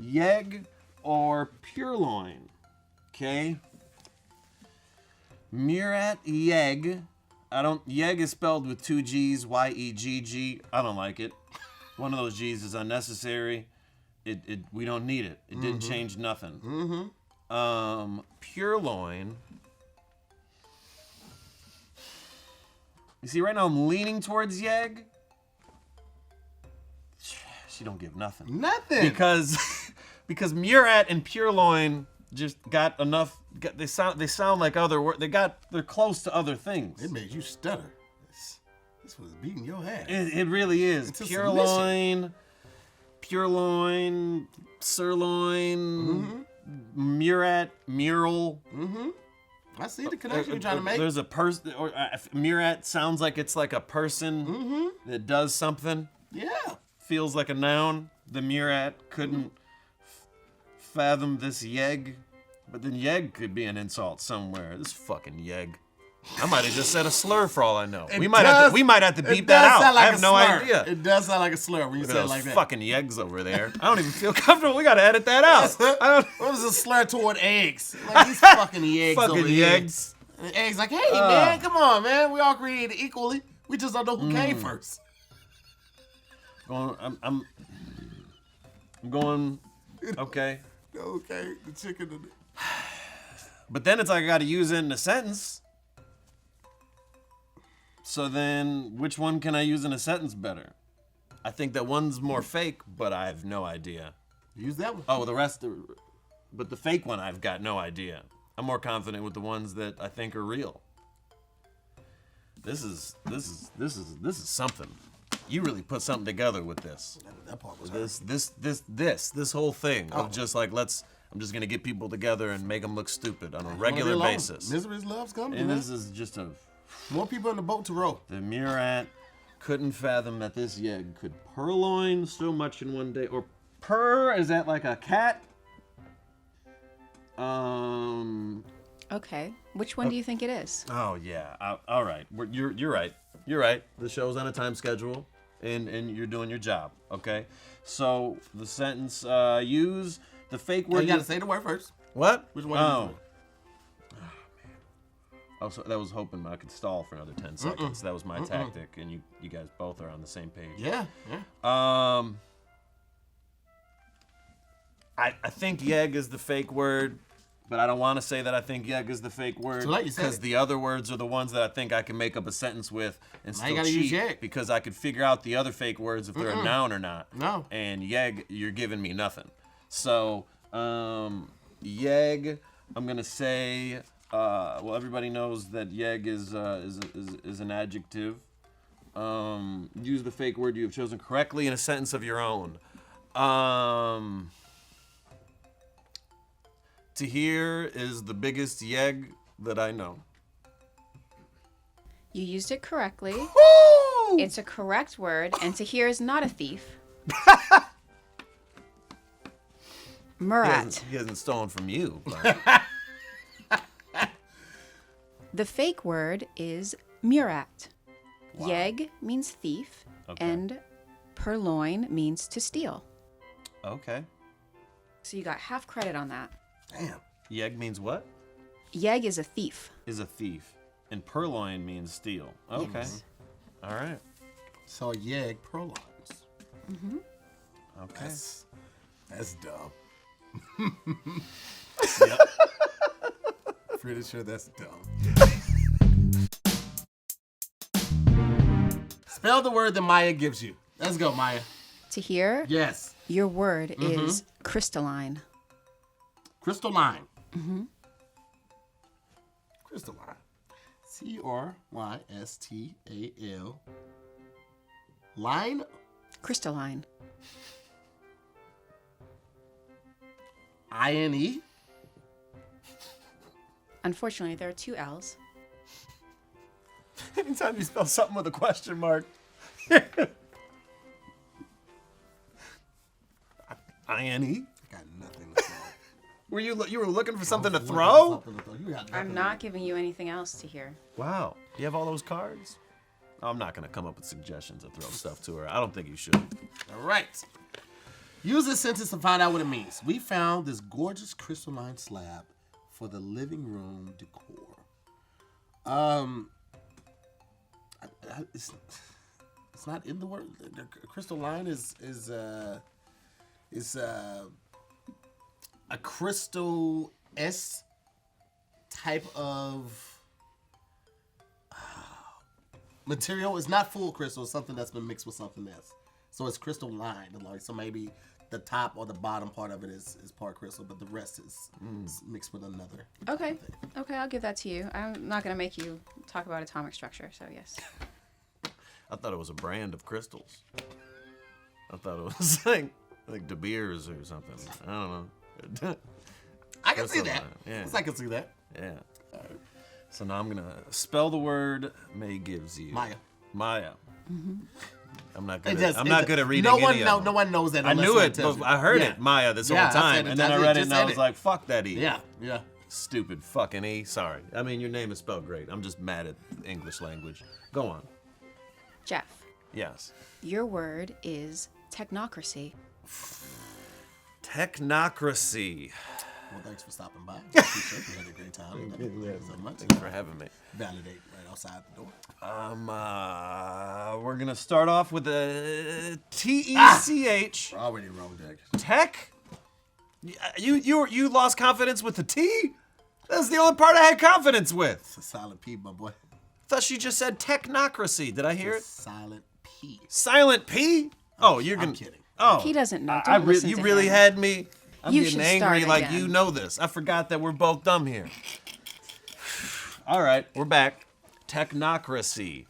[SPEAKER 2] yegg, or purloin. Okay. Murat, yegg. Yegg is spelled with 2 G's, Y-E-G-G. I don't like it. One of those G's is unnecessary. We don't need it. It didn't change nothing. Purloin. You see, right now I'm leaning towards yegg. She don't give nothing.
[SPEAKER 1] Nothing.
[SPEAKER 2] Because Murat and purloin just got enough. They sound like other words. They're close to other things.
[SPEAKER 1] It made you stutter. This was beating your ass.
[SPEAKER 2] It really is. Purloin, sirloin, Murat, mural.
[SPEAKER 1] I see the connection you're trying to make.
[SPEAKER 2] There's a person, or Murat sounds like it's like a person that does something.
[SPEAKER 1] Yeah.
[SPEAKER 2] Feels like a noun. The Murat couldn't fathom this yegg, but then yegg could be an insult somewhere. This fucking yegg. I might have just said a slur for all I know. We might have to beep that out. I have no idea.
[SPEAKER 1] It does sound like a slur when you say it like that.
[SPEAKER 2] Fucking yeggs over there. I don't even feel comfortable. We gotta edit that out.
[SPEAKER 1] What was a slur toward eggs? Like these fucking yeggs over
[SPEAKER 2] fucking
[SPEAKER 1] here.
[SPEAKER 2] Eggs.
[SPEAKER 1] And eggs like, hey man, come on man. We all created equally. We just don't know who came first.
[SPEAKER 2] I'm going. Okay.
[SPEAKER 1] Okay, the chicken.
[SPEAKER 2] But then it's like I got to use it in a sentence. So then, which one can I use in a sentence better? I think that one's more fake, but I have no idea.
[SPEAKER 1] Use that one.
[SPEAKER 2] Oh, but the fake one, I've got no idea. I'm more confident with the ones that I think are real. This is something. You really put something together with this.
[SPEAKER 1] That part was
[SPEAKER 2] this whole thing of just like I'm just gonna get people together and make them look stupid on a regular basis.
[SPEAKER 1] Misery's love's coming.
[SPEAKER 2] And this is just
[SPEAKER 1] more people in the boat to row.
[SPEAKER 2] The Murat couldn't fathom that this yegg could purloin so much in one day. Or purr, is that like a cat?
[SPEAKER 3] Okay. Which one do you think it is?
[SPEAKER 2] Oh yeah. All right. You're right. You're right. The show's on a time schedule, and you're doing your job. Okay. So the sentence use the fake word.
[SPEAKER 1] You gotta say the word first.
[SPEAKER 2] What?
[SPEAKER 1] Which one?
[SPEAKER 2] Oh man. So that was hoping I could stall for another 10 seconds. That was my tactic, and you guys both are on the same page.
[SPEAKER 1] Yeah.
[SPEAKER 2] I think yegg is the fake word, but I don't want to say that I think yegg is the fake word because the other words are the ones that I think I can make up a sentence with and
[SPEAKER 1] now you
[SPEAKER 2] still
[SPEAKER 1] gotta use
[SPEAKER 2] cheat
[SPEAKER 1] yegg.
[SPEAKER 2] because I could figure out the other fake words if they're a noun or not.
[SPEAKER 1] No.
[SPEAKER 2] And yegg, you're giving me nothing. So yegg, I'm gonna say Well, everybody knows that yeg is an adjective. Use the fake word you have chosen correctly in a sentence of your own. Tahir is the biggest yeg that I know.
[SPEAKER 3] You used it correctly.
[SPEAKER 1] Woo!
[SPEAKER 3] It's a correct word, and Tahir is not a thief. Murat.
[SPEAKER 2] He hasn't stolen from you. But...
[SPEAKER 3] The fake word is Murat.
[SPEAKER 2] Wow.
[SPEAKER 3] Yeg means thief, and purloin means to steal.
[SPEAKER 2] Okay.
[SPEAKER 3] So you got half credit on that.
[SPEAKER 1] Damn.
[SPEAKER 2] Yeg means what?
[SPEAKER 3] Yeg is a thief.
[SPEAKER 2] Is a thief. And purloin means steal. Okay.
[SPEAKER 3] Yes.
[SPEAKER 2] All right.
[SPEAKER 1] So yeg purloins.
[SPEAKER 2] Okay.
[SPEAKER 1] That's dumb. Yep. Pretty sure that's dumb. Spell the word that Maya gives you. Let's go, Maya.
[SPEAKER 3] Tahir,
[SPEAKER 1] Yes.
[SPEAKER 3] your word is crystalline.
[SPEAKER 1] Crystalline. Crystalline. Crystal. Line.
[SPEAKER 3] Crystalline.
[SPEAKER 1] INE.
[SPEAKER 3] Unfortunately, there are two L's.
[SPEAKER 2] Anytime you spell something with a question mark. INE?
[SPEAKER 1] Got nothing to say.
[SPEAKER 2] You were looking for something to throw?
[SPEAKER 3] I'm not giving you anything else to hear.
[SPEAKER 2] Wow. You have all those cards? I'm not going to come up with suggestions to throw stuff to her. I don't think you should.
[SPEAKER 1] All right. Use this sentence to find out what it means. We found this gorgeous crystalline slab for the living room decor. It's not in the word. The crystalline is a crystal S type of material. It's not full crystal. It's something that's been mixed with something else. So it's crystalline. So maybe the top or the bottom part of it is part crystal, but the rest is mixed with another.
[SPEAKER 3] Okay. Okay, I'll give that to you. I'm not going to make you talk about atomic structure, so yes.
[SPEAKER 2] I thought it was a brand of crystals. I thought it was like De Beers or something. I don't know.
[SPEAKER 1] I can see that.
[SPEAKER 2] Yeah.
[SPEAKER 1] Yes, I can see that.
[SPEAKER 2] Yeah. So now I'm going to spell the word May gives you.
[SPEAKER 1] Maya.
[SPEAKER 2] Maya. I'm not good.
[SPEAKER 1] It
[SPEAKER 2] I'm not good at reading.
[SPEAKER 1] No one,
[SPEAKER 2] any of them.
[SPEAKER 1] no one knows that.
[SPEAKER 2] I
[SPEAKER 1] unless
[SPEAKER 2] knew
[SPEAKER 1] someone
[SPEAKER 2] it,
[SPEAKER 1] tells
[SPEAKER 2] but
[SPEAKER 1] you.
[SPEAKER 2] I heard
[SPEAKER 1] Yeah.
[SPEAKER 2] it, Maya, this
[SPEAKER 1] Yeah,
[SPEAKER 2] whole time,
[SPEAKER 1] I said it.
[SPEAKER 2] and then I
[SPEAKER 1] Just
[SPEAKER 2] read it,
[SPEAKER 1] said
[SPEAKER 2] and I was
[SPEAKER 1] it.
[SPEAKER 2] like, "Fuck that E."
[SPEAKER 1] Yeah.
[SPEAKER 2] Stupid fucking E. Sorry. I mean, your name is spelled great. I'm just mad at the English language. Go on.
[SPEAKER 3] Jeff,
[SPEAKER 2] Yes.
[SPEAKER 3] your word is technocracy.
[SPEAKER 2] Technocracy.
[SPEAKER 1] Well, thanks for stopping by. Appreciate it. We had a great time. Thank you so much.
[SPEAKER 2] Thanks for having me.
[SPEAKER 1] Validate right outside the door.
[SPEAKER 2] We're gonna start off with a TECH.
[SPEAKER 1] We're already wrong, Jack.
[SPEAKER 2] Tech. You lost confidence with the T. That's the only part I had confidence with.
[SPEAKER 1] It's a silent P, my boy.
[SPEAKER 2] Thought she just said technocracy. Did I hear it?
[SPEAKER 1] Silent P.
[SPEAKER 2] Silent P? Oh, you're
[SPEAKER 1] I'm
[SPEAKER 2] gonna.
[SPEAKER 1] kidding.
[SPEAKER 2] Oh,
[SPEAKER 3] He doesn't know.
[SPEAKER 2] I
[SPEAKER 3] Don't listen
[SPEAKER 2] you
[SPEAKER 3] to
[SPEAKER 2] really
[SPEAKER 3] him.
[SPEAKER 2] had me. I'm
[SPEAKER 3] You
[SPEAKER 2] getting
[SPEAKER 3] should
[SPEAKER 2] angry
[SPEAKER 3] start
[SPEAKER 2] like
[SPEAKER 3] again.
[SPEAKER 2] you know this. I forgot that we're both dumb here. All right, we're back. Technocracy.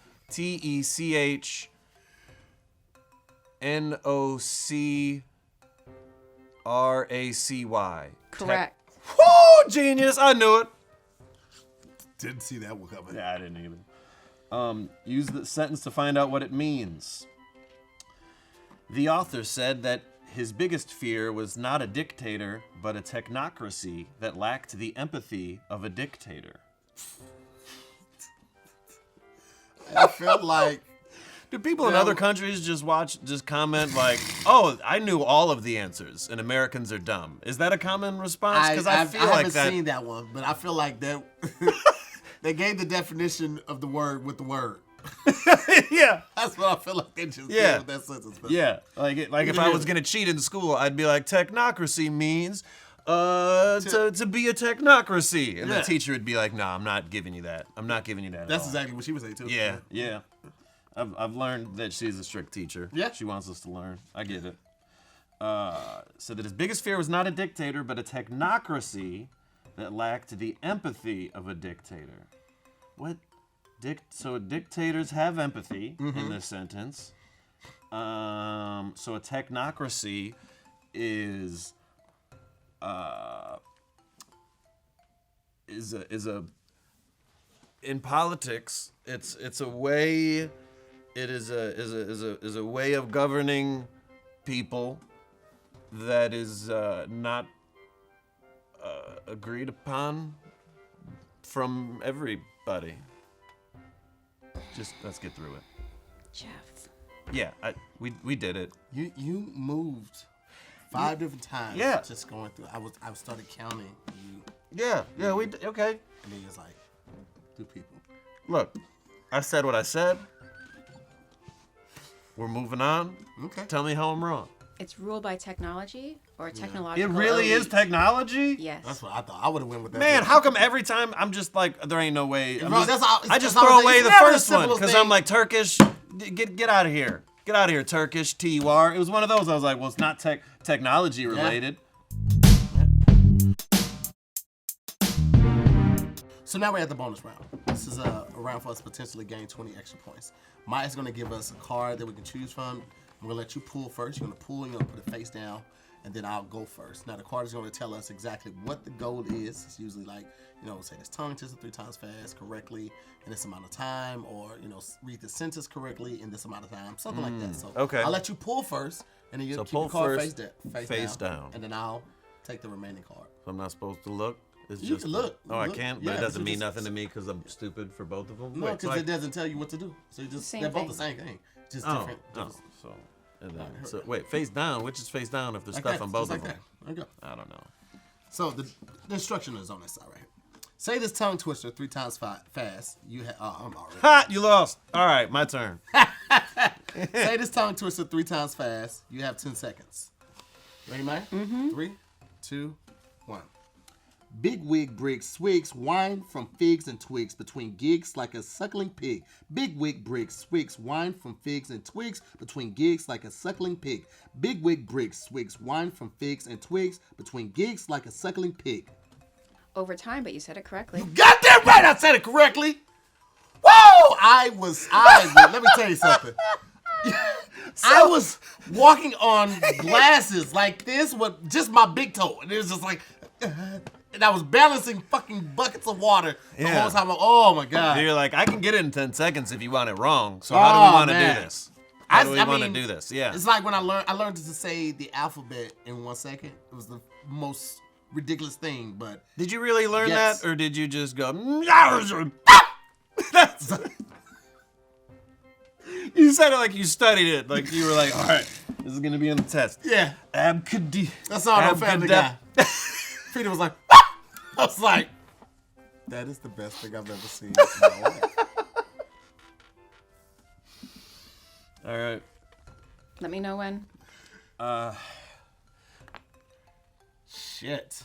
[SPEAKER 2] TECHNOCRACY.
[SPEAKER 3] Correct.
[SPEAKER 2] Woo! Genius! I knew it.
[SPEAKER 1] Didn't see that one coming.
[SPEAKER 2] Yeah, I didn't either. Use the sentence to find out what it means. The author said that his biggest fear was not a dictator, but a technocracy that lacked the empathy of a dictator.
[SPEAKER 1] I felt like
[SPEAKER 2] Do people in other countries just comment like, "Oh, I knew all of the answers, and Americans are dumb"? Is that a common response? Because I feel like
[SPEAKER 1] haven't
[SPEAKER 2] that.
[SPEAKER 1] seen that one, but I feel like that they gave the definition of the word with the word.
[SPEAKER 2] Yeah,
[SPEAKER 1] That's what I feel like they just
[SPEAKER 2] Yeah.
[SPEAKER 1] did with that sentence. But
[SPEAKER 2] yeah. Like if I was gonna cheat in school, I'd be like, technocracy means to be a technocracy, and
[SPEAKER 1] Yeah.
[SPEAKER 2] the teacher would be like, "No, I'm not giving you that. I'm not giving you that."
[SPEAKER 1] That's
[SPEAKER 2] at all.
[SPEAKER 1] exactly what she would say too.
[SPEAKER 2] Yeah. I've learned that she's a strict teacher.
[SPEAKER 1] Yeah.
[SPEAKER 2] She wants us to learn. I get it. So that his biggest fear was not a dictator, but a technocracy that lacked the empathy of a dictator. What? So dictators have empathy in this sentence. So a technocracy is a in politics. It's a way. It is a way of governing people that is not agreed upon from everybody. Just let's get through it.
[SPEAKER 3] Jeff.
[SPEAKER 2] Yeah, we did it.
[SPEAKER 1] You moved 5 different times.
[SPEAKER 2] Yeah.
[SPEAKER 1] Just going through. I started counting you,
[SPEAKER 2] Yeah, we okay.
[SPEAKER 1] and then it's like 2 people.
[SPEAKER 2] Look, I said what I said. We're moving on.
[SPEAKER 1] Okay.
[SPEAKER 2] Tell me how I'm wrong.
[SPEAKER 3] It's ruled by technology or technological.
[SPEAKER 2] It really is
[SPEAKER 3] elite?
[SPEAKER 2] technology?
[SPEAKER 3] Yes.
[SPEAKER 1] That's what I thought. I would have went with that.
[SPEAKER 2] Man, how come every time I'm just like, there ain't no way?
[SPEAKER 1] Bro,
[SPEAKER 2] I just throw away the first one because I'm like, Turkish, get out of here. Get out of here, Turkish, T-U-R. It was one of those. I was like, well, it's not technology related.
[SPEAKER 1] So now we're at the bonus round. This is a round for us to potentially gain 20 extra points. Maya's going to give us a card that we can choose from. I'm going to let you pull first. You're going to pull, you're going to put it face down, and then I'll go first. Now, the card is going to tell us exactly what the goal is. It's usually like, say this tongue twister 3 times fast correctly in this amount of time, or, read the sentence correctly in this amount of time, something like that. So
[SPEAKER 2] okay.
[SPEAKER 1] I'll let you pull first, and then you keep the card face down, and then I'll take the remaining card.
[SPEAKER 2] So I'm not supposed to look? It's
[SPEAKER 1] You
[SPEAKER 2] just
[SPEAKER 1] can look.
[SPEAKER 2] Oh, I
[SPEAKER 1] Look.
[SPEAKER 2] can't?
[SPEAKER 1] Yeah,
[SPEAKER 2] But it doesn't
[SPEAKER 1] you
[SPEAKER 2] mean
[SPEAKER 1] just-
[SPEAKER 2] nothing to me because I'm stupid for both of them?
[SPEAKER 1] No,
[SPEAKER 2] Wait,
[SPEAKER 1] because
[SPEAKER 2] so
[SPEAKER 1] it doesn't tell you what to do. So
[SPEAKER 3] Same
[SPEAKER 1] they're both the
[SPEAKER 3] thing.
[SPEAKER 1] same thing, just
[SPEAKER 2] Oh,
[SPEAKER 1] different.
[SPEAKER 2] so, and then, so wait, face down. Which is face down if there's
[SPEAKER 1] Like
[SPEAKER 2] stuff
[SPEAKER 1] that,
[SPEAKER 2] on both
[SPEAKER 1] just
[SPEAKER 2] of
[SPEAKER 1] like
[SPEAKER 2] them?
[SPEAKER 1] that. There you go.
[SPEAKER 2] I don't know.
[SPEAKER 1] So the instruction is on this side right here. Say this tongue twister 3 times fast. You have. Oh, I'm already.
[SPEAKER 2] Ha! You lost. All right, my turn.
[SPEAKER 1] Say this tongue twister 3 times fast. You have 10 seconds. Ready, Mike? Mm-hmm. 3, 2, 1. Big wig bricks swigs wine from figs and twigs between gigs like a suckling pig. Big wig bricks swigs wine from figs and twigs between gigs like a suckling pig. Big wig bricks swigs wine from figs and twigs between gigs like a suckling pig.
[SPEAKER 3] Over time, but you said it correctly.
[SPEAKER 1] Got that right! I said it correctly. Whoa! Let me tell you something. I was walking on glasses like this with just my big toe, and it was just like, and I was balancing fucking buckets of water the
[SPEAKER 2] Yeah.
[SPEAKER 1] whole time. Oh my god!
[SPEAKER 2] You're like, I can get it in 10 seconds if you want it wrong. So how do we want to
[SPEAKER 1] man.
[SPEAKER 2] do this? How do we
[SPEAKER 1] I
[SPEAKER 2] want to
[SPEAKER 1] mean,
[SPEAKER 2] do this? Yeah.
[SPEAKER 1] It's like when I learned to say the alphabet in 1 second. It was the most ridiculous thing, but
[SPEAKER 2] Did you really learn
[SPEAKER 1] Yes.
[SPEAKER 2] that, or did you just go? You said it like you studied it, like you were like, all right, this is gonna be on the test.
[SPEAKER 1] yeah,
[SPEAKER 2] Abcd.
[SPEAKER 1] that's all no Family Guy. Peter was like, I was like, that is the best thing I've ever seen in my life.
[SPEAKER 2] All right.
[SPEAKER 3] Let me know when.
[SPEAKER 1] Shit.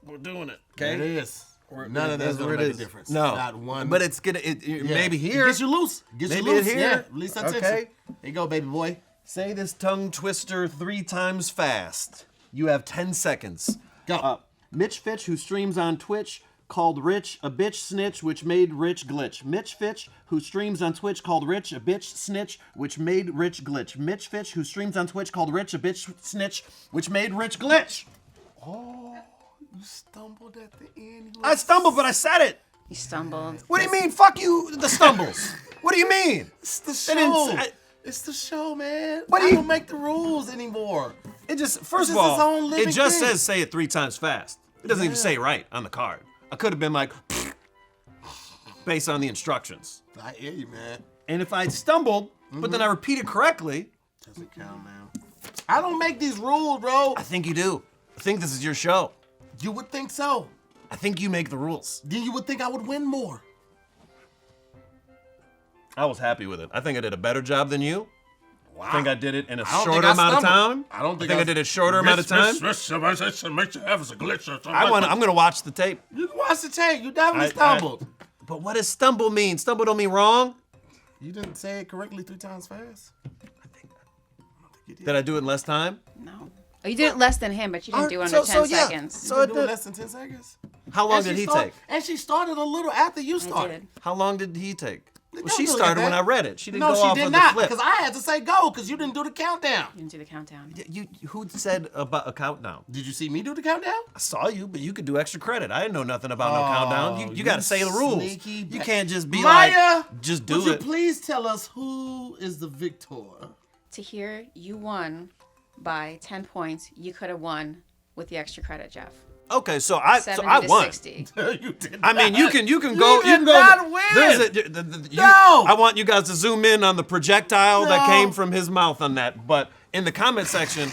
[SPEAKER 2] We're doing it.
[SPEAKER 1] It
[SPEAKER 2] Okay.
[SPEAKER 1] is. None of that's gonna make a difference.
[SPEAKER 2] No.
[SPEAKER 1] Not one.
[SPEAKER 2] But it's gonna.
[SPEAKER 1] Yeah.
[SPEAKER 2] Maybe here.
[SPEAKER 1] It gets you loose.
[SPEAKER 2] Maybe it here.
[SPEAKER 1] Yeah, release that tension.
[SPEAKER 2] Okay.
[SPEAKER 1] There you go, baby boy.
[SPEAKER 2] Say this tongue twister 3 times fast. You have 10 seconds.
[SPEAKER 1] Go.
[SPEAKER 2] Mitch Fitch, who streams on Twitch, called Rich a bitch snitch, which made Rich glitch. Mitch Fitch, who streams on Twitch, called Rich a bitch snitch, which made Rich glitch. Mitch Fitch, who streams on Twitch, called Rich a bitch snitch, which made Rich glitch.
[SPEAKER 1] Oh, you stumbled at the end.
[SPEAKER 2] I stumbled, but I said it.
[SPEAKER 3] You stumbled.
[SPEAKER 2] What do you mean? Fuck you, the stumbles. What do you mean?
[SPEAKER 1] It's the
[SPEAKER 2] I didn't
[SPEAKER 1] show.
[SPEAKER 2] say-
[SPEAKER 1] It's the show, man.
[SPEAKER 2] What do
[SPEAKER 1] I
[SPEAKER 2] you-
[SPEAKER 1] don't make the rules anymore.
[SPEAKER 2] It just, first
[SPEAKER 1] This
[SPEAKER 2] of
[SPEAKER 1] is his
[SPEAKER 2] all,
[SPEAKER 1] own living
[SPEAKER 2] it just
[SPEAKER 1] thing.
[SPEAKER 2] says say it 3 times fast. It doesn't even say right on the card. I could have been like, based on the instructions.
[SPEAKER 1] I hear you, man.
[SPEAKER 2] And if I stumbled, but then I repeat it correctly,
[SPEAKER 1] Doesn't count, man. I don't make these rules, bro.
[SPEAKER 2] I think you do. I think this is your show.
[SPEAKER 1] You would think so.
[SPEAKER 2] I think you make the rules.
[SPEAKER 1] Then you would think I would win more.
[SPEAKER 2] I was happy with it. I think I did a better job than you.
[SPEAKER 1] Wow.
[SPEAKER 2] I think I did it in a
[SPEAKER 1] I don't
[SPEAKER 2] shorter
[SPEAKER 1] think I
[SPEAKER 2] amount of
[SPEAKER 1] stumbled.
[SPEAKER 2] time.
[SPEAKER 1] I don't think
[SPEAKER 2] I did it a shorter amount of time. I'm gonna watch the tape.
[SPEAKER 1] You can watch the tape. You definitely
[SPEAKER 2] I-
[SPEAKER 1] stumbled.
[SPEAKER 2] But what does stumble mean? Stumble don't mean wrong.
[SPEAKER 1] You didn't say it correctly 3 times fast. I don't think you did.
[SPEAKER 2] Did I do it in less time?
[SPEAKER 3] No. Oh, you did it less than him, but you didn't do it under 10 seconds.
[SPEAKER 2] So
[SPEAKER 1] You do it less than 10 seconds.
[SPEAKER 2] how long did he take?
[SPEAKER 1] And she started a little after you
[SPEAKER 3] I
[SPEAKER 1] started.
[SPEAKER 3] did.
[SPEAKER 2] How long did he take? Well,
[SPEAKER 1] Don't
[SPEAKER 2] she
[SPEAKER 1] do it
[SPEAKER 2] started
[SPEAKER 1] like
[SPEAKER 2] when
[SPEAKER 1] that.
[SPEAKER 2] I read it. She didn't
[SPEAKER 1] No,
[SPEAKER 2] go
[SPEAKER 1] she
[SPEAKER 2] off
[SPEAKER 1] did
[SPEAKER 2] of
[SPEAKER 1] not,
[SPEAKER 2] the flip.
[SPEAKER 1] because I had to say go, because you didn't do the countdown.
[SPEAKER 3] You didn't do the countdown.
[SPEAKER 2] Who said about a countdown?
[SPEAKER 1] Did you see me do the countdown?
[SPEAKER 2] I saw you, but you could do extra credit. I didn't know nothing about no countdown. You got to say the rules. You can't just be
[SPEAKER 1] Maya,
[SPEAKER 2] like, just do
[SPEAKER 1] would you
[SPEAKER 2] it.
[SPEAKER 1] please tell us who is the victor?
[SPEAKER 3] Tahir, you won by 10 points. You could have won with the extra credit, Jeff.
[SPEAKER 2] Okay, so I
[SPEAKER 3] 70
[SPEAKER 2] I
[SPEAKER 3] to
[SPEAKER 2] won.
[SPEAKER 3] 60.
[SPEAKER 1] You did
[SPEAKER 2] I mean, you can go.
[SPEAKER 1] did
[SPEAKER 2] You can go.
[SPEAKER 1] not win. No.
[SPEAKER 2] I want you guys to zoom in on the projectile that
[SPEAKER 1] No.
[SPEAKER 2] came from his mouth on that. But in the comment section,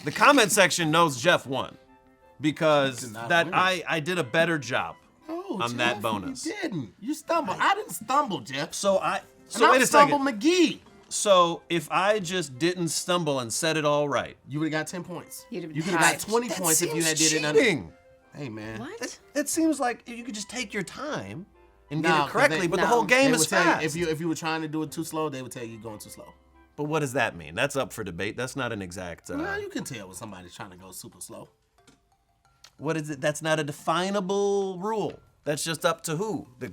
[SPEAKER 2] the comment section knows Jeff won because
[SPEAKER 1] Did not
[SPEAKER 2] that
[SPEAKER 1] win.
[SPEAKER 2] I did a better job
[SPEAKER 1] Oh,
[SPEAKER 2] on
[SPEAKER 1] Jeff,
[SPEAKER 2] that bonus.
[SPEAKER 1] You didn't. You stumbled. I didn't stumble, Jeff.
[SPEAKER 2] So
[SPEAKER 1] And
[SPEAKER 2] wait
[SPEAKER 1] I'm
[SPEAKER 2] a
[SPEAKER 1] Stumble
[SPEAKER 2] second.
[SPEAKER 1] McGee.
[SPEAKER 2] So if I just didn't stumble and said it all right,
[SPEAKER 1] You would have got 10 points.
[SPEAKER 3] You'd have
[SPEAKER 1] You could have got
[SPEAKER 3] tied.
[SPEAKER 1] 20
[SPEAKER 2] that
[SPEAKER 1] points if you
[SPEAKER 2] seems
[SPEAKER 1] had did it under.
[SPEAKER 2] cheating.
[SPEAKER 1] Hey, man.
[SPEAKER 3] What?
[SPEAKER 2] It seems like you could just take your time and get
[SPEAKER 1] No,
[SPEAKER 2] it
[SPEAKER 1] 'cause
[SPEAKER 2] correctly,
[SPEAKER 1] they-
[SPEAKER 2] but the
[SPEAKER 3] no.
[SPEAKER 2] whole
[SPEAKER 1] They
[SPEAKER 2] game
[SPEAKER 1] would
[SPEAKER 2] is
[SPEAKER 1] tell
[SPEAKER 2] fast.
[SPEAKER 1] you, if you were trying to do it too slow, they would tell you you're going too slow.
[SPEAKER 2] But what does that mean? That's up for debate. That's not an exact.
[SPEAKER 1] Well, you can tell when somebody's trying to go super slow.
[SPEAKER 2] What is it? That's not a definable rule. That's just up to who? The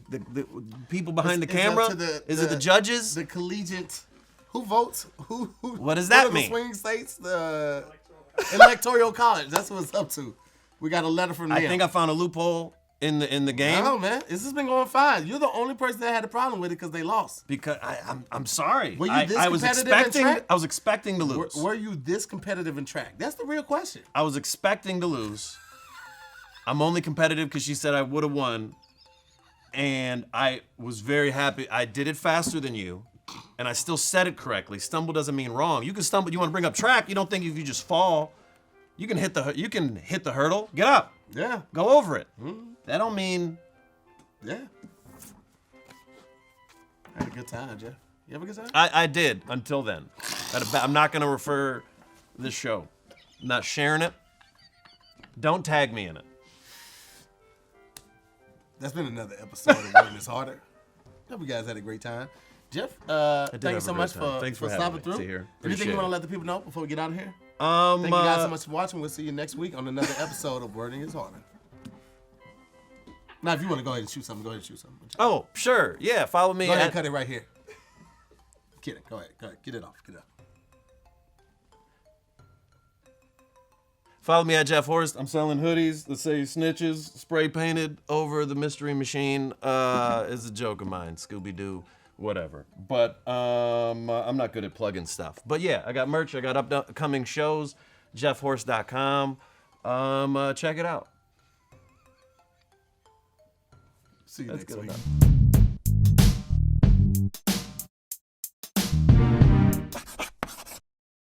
[SPEAKER 2] people behind the
[SPEAKER 1] It's up
[SPEAKER 2] camera?
[SPEAKER 1] to
[SPEAKER 2] Is it the judges?
[SPEAKER 1] The collegiate. Who votes? Who
[SPEAKER 2] What does that
[SPEAKER 1] are the
[SPEAKER 2] mean?
[SPEAKER 1] swing states? The electoral college. That's what it's up to. We got a letter from them.
[SPEAKER 2] I think I found a loophole in the game.
[SPEAKER 1] No, man. This has been going fine. You're the only person that had a problem with it because they lost.
[SPEAKER 2] Because I'm sorry.
[SPEAKER 1] Were you this
[SPEAKER 2] I was
[SPEAKER 1] competitive in
[SPEAKER 2] expecting
[SPEAKER 1] track?
[SPEAKER 2] I was expecting to lose.
[SPEAKER 1] Were you this competitive in track? That's the real question.
[SPEAKER 2] I was expecting to lose. I'm only competitive because she said I would have won. And I was very happy. I did it faster than you. And I still said it correctly. Stumble doesn't mean wrong. You can stumble. You want to bring up track. You don't think if you just fall, you can hit the hurdle. Get up.
[SPEAKER 1] Yeah.
[SPEAKER 2] Go over it. That don't mean.
[SPEAKER 1] Yeah. I had a good time, Jeff. You have a good time?
[SPEAKER 2] I did until then. I'm not going to refer this show. I'm not sharing it. Don't tag me in it.
[SPEAKER 1] That's been another episode of Working Is Harder. Hope you guys had a great time. Jeff, thank you
[SPEAKER 2] have
[SPEAKER 1] so
[SPEAKER 2] a
[SPEAKER 1] much
[SPEAKER 2] great time. Thanks
[SPEAKER 1] for
[SPEAKER 2] for having
[SPEAKER 1] stopping
[SPEAKER 2] me,
[SPEAKER 1] through.
[SPEAKER 2] Tahir.
[SPEAKER 1] Anything
[SPEAKER 2] Appreciate
[SPEAKER 1] you want to
[SPEAKER 2] it.
[SPEAKER 1] let the people know before we get out of here? Thank you guys so much for watching. We'll see you next week on another episode of Wording is Harder. Now, if you want to go ahead and shoot something, go ahead and shoot something.
[SPEAKER 2] Oh, sure. Yeah, follow me.
[SPEAKER 1] Go ahead
[SPEAKER 2] at-
[SPEAKER 1] and cut it right here. Kidding. Go ahead. Get it off. Get it off.
[SPEAKER 2] Follow me at Jeff Horste. I'm selling hoodies that say snitches, spray painted over the mystery machine. Is a joke of mine, Scooby-Doo, whatever. But I'm not good at plugging stuff. But yeah, I got merch. I got upcoming shows, jeffhorst.com. Check it out.
[SPEAKER 1] See you
[SPEAKER 2] That's
[SPEAKER 1] next
[SPEAKER 2] good
[SPEAKER 1] week.
[SPEAKER 2] enough.